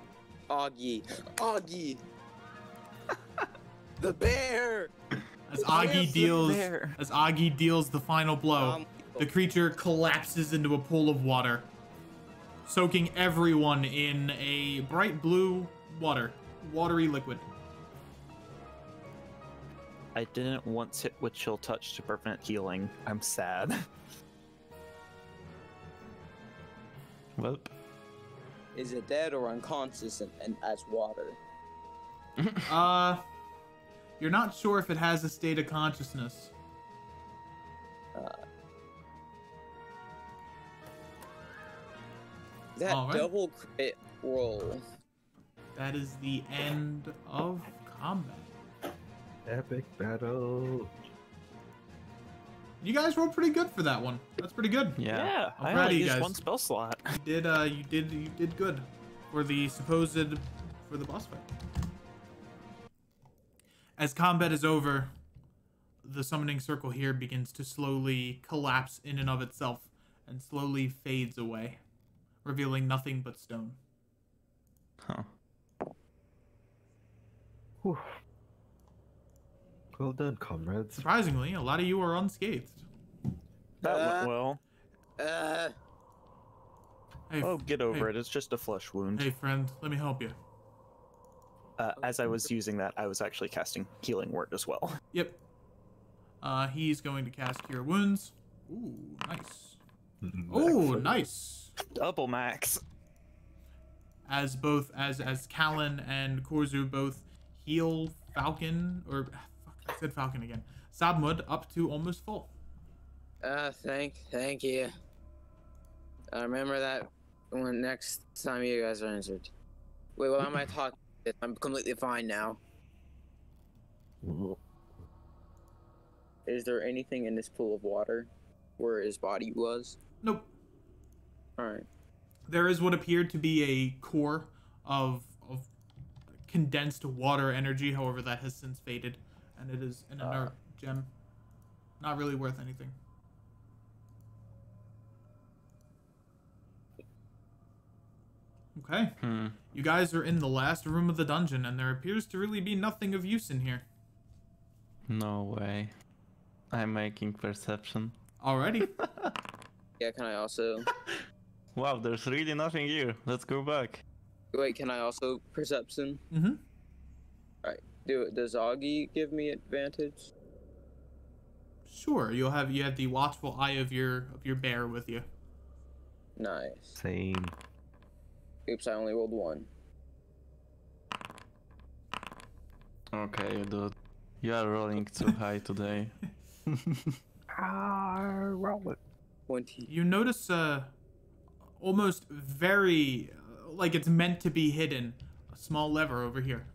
The bear. As Augie deals the final blow, the creature collapses into a pool of water, soaking everyone in a bright blue watery liquid. I didn't once hit with Chill Touch to prevent healing. I'm sad. Well, Is it dead or unconscious and as water? You're not sure if it has a state of consciousness. That All right. double crit roll. That is the end of combat. Epic battle. You guys rolled pretty good for that one. That's pretty good. Yeah, I'm I proud of only you used guys. one spell slot. You did good for the boss fight. As combat is over, the summoning circle here begins to slowly collapse in and of itself and slowly fades away, revealing nothing but stone. huh. Whew. Well done, comrades. Surprisingly, a lot of you are unscathed. That went well. Hey, Oh, get over hey, it. It's just a flesh wound. Hey, friend, let me help you. As I was using that, I was actually casting Healing Word as well. Yep. He's going to cast Cure Wounds. Ooh, nice. Ooh, nice. Double max. As Callan and Korzu both heal Falcon, or fuck, I said Falcon again. Sabmud up to almost full. Thank you. I remember that when next time you guys are injured. Wait, why am I talking? I'm completely fine now. Is there anything in this pool of water where his body was? Nope. Alright. There is what appeared to be a core of condensed water energy, however that has since faded, and it is an inert gem. Not really worth anything. Okay. You guys are in the last room of the dungeon, and there appears to really be nothing of use in here. No way. I'm making perception. Alrighty. Yeah, can I also... Wow, there's really nothing here. Let's go back. Wait, can I also perception? Mm-hmm. Alright. Does Augie give me advantage? Sure. You have the watchful eye of your bear with you. Nice. Same. Oops, I only rolled one. Okay, dude. You are rolling too high today. Roll it. 20. You notice almost very like it's meant to be hidden, a small lever over here.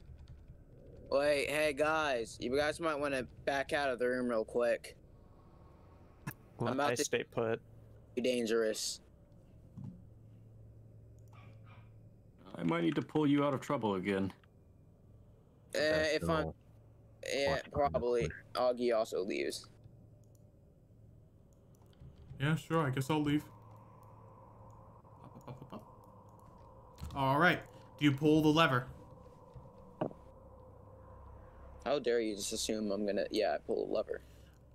Wait, hey guys, you guys might want to back out of the room real quick. I'm about I to stay put. be dangerous. I might need to pull you out of trouble again. If I'm... Yeah, probably. Augie also leaves. Yeah, sure. I guess I'll leave. All right. Do you pull the lever? How dare you just assume I'm gonna... Yeah, I pull the lever.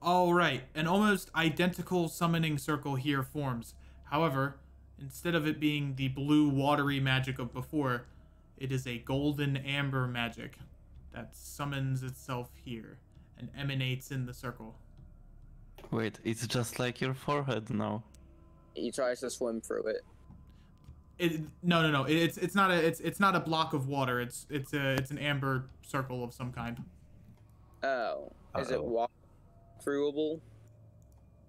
All right. An almost identical summoning circle here forms. However, instead of it being the blue watery magic of before, it is a golden amber magic that summons itself here and emanates in the circle. Wait, it's just like your forehead now. He tries to swim through it. No. It's not a block of water. It's an amber circle of some kind. Oh. Is it Uh-oh. walk throughable?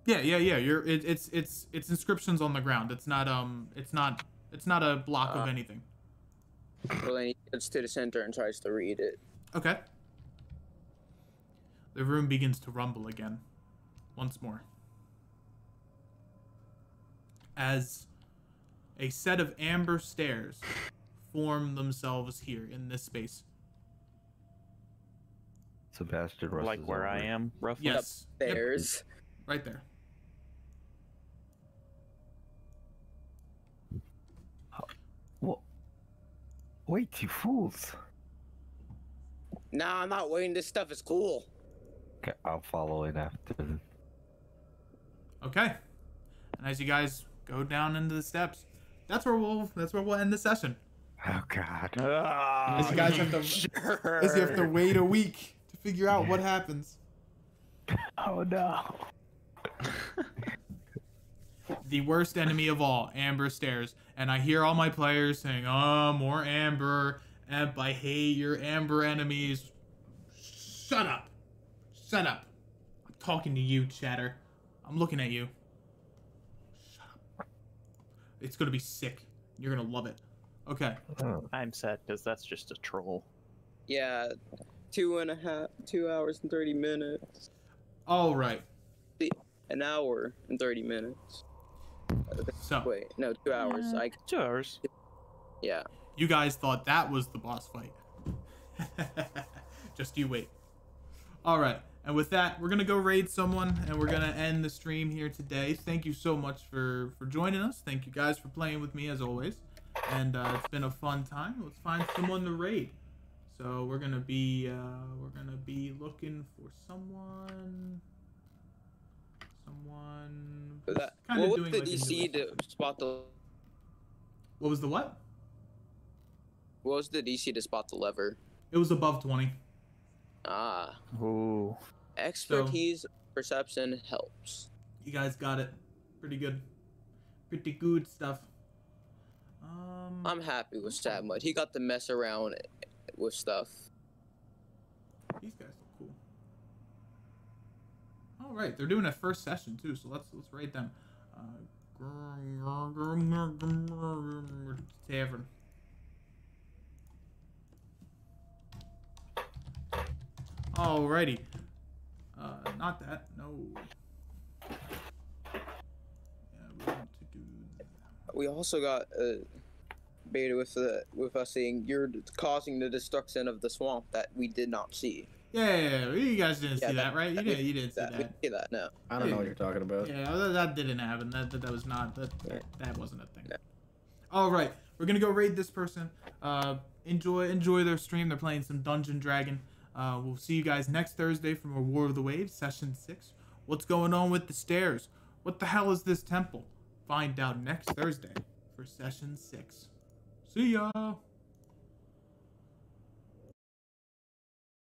Yeah. It's inscriptions on the ground. It's not a block of anything. Well, then he gets to the center and tries to read it. Okay. The room begins to rumble again, once more, as a set of amber stairs form themselves here in this space. Sebastian rushes Like where I over. am, roughly. Yes. Yep. There's. Right there. What? Wait, you fools! Nah, I'm not waiting. This stuff is cool. Okay, I'll follow in after. Okay. And as you guys go down into the steps, that's where we'll end the session. Oh God! As you guys have to, as you have to wait a week to figure out what happens. Oh no! The worst enemy of all, amber stairs. And I hear all my players saying, "Oh, more amber. Emp, I hate your amber enemies." Shut up. Shut up. I'm talking to you, Chatter. I'm looking at you. Shut up. It's gonna be sick. You're gonna love it. Okay. Oh, I'm sad because that's just a troll. Yeah, 2 hours and 30 minutes. All right. An hour and 30 minutes. So Wait, no, 2 hours. 2 hours. Yeah. you guys thought that was the boss fight. Just you wait. All right. And with that, we're going to go raid someone, and we're going to end the stream here today. Thank you so much for joining us. Thank you guys for playing with me, as always. And it's been a fun time. Let's find someone to raid. So we're going to be looking for someone who's kind of What doing was the like a DC new- to spot the? What was the what? What was the DC to spot the lever? It was above 20. Ah, Ooh. expertise perception helps. You guys got it. Pretty good. Pretty good stuff. I'm happy with Satmud. He got to mess around with stuff. These guys look cool. All right, they're doing a first session too, so let's rate them. Tavern. Alrighty. Not that. No. Yeah, we want to do that. We also got beta with us saying you're causing the destruction of the swamp that we did not see. Yeah, you guys didn't see that, right? You didn't see We that. see that, no. I don't know what you're talking about. Yeah, that didn't happen. That was not that wasn't a thing. Yeah. All right, we're gonna go raid this person. Enjoy their stream. They're playing some Dungeon Dragon. We'll see you guys next Thursday from a War of the Waves, Session 6. What's going on with the stairs? What the hell is this temple? Find out next Thursday for Session 6. See ya!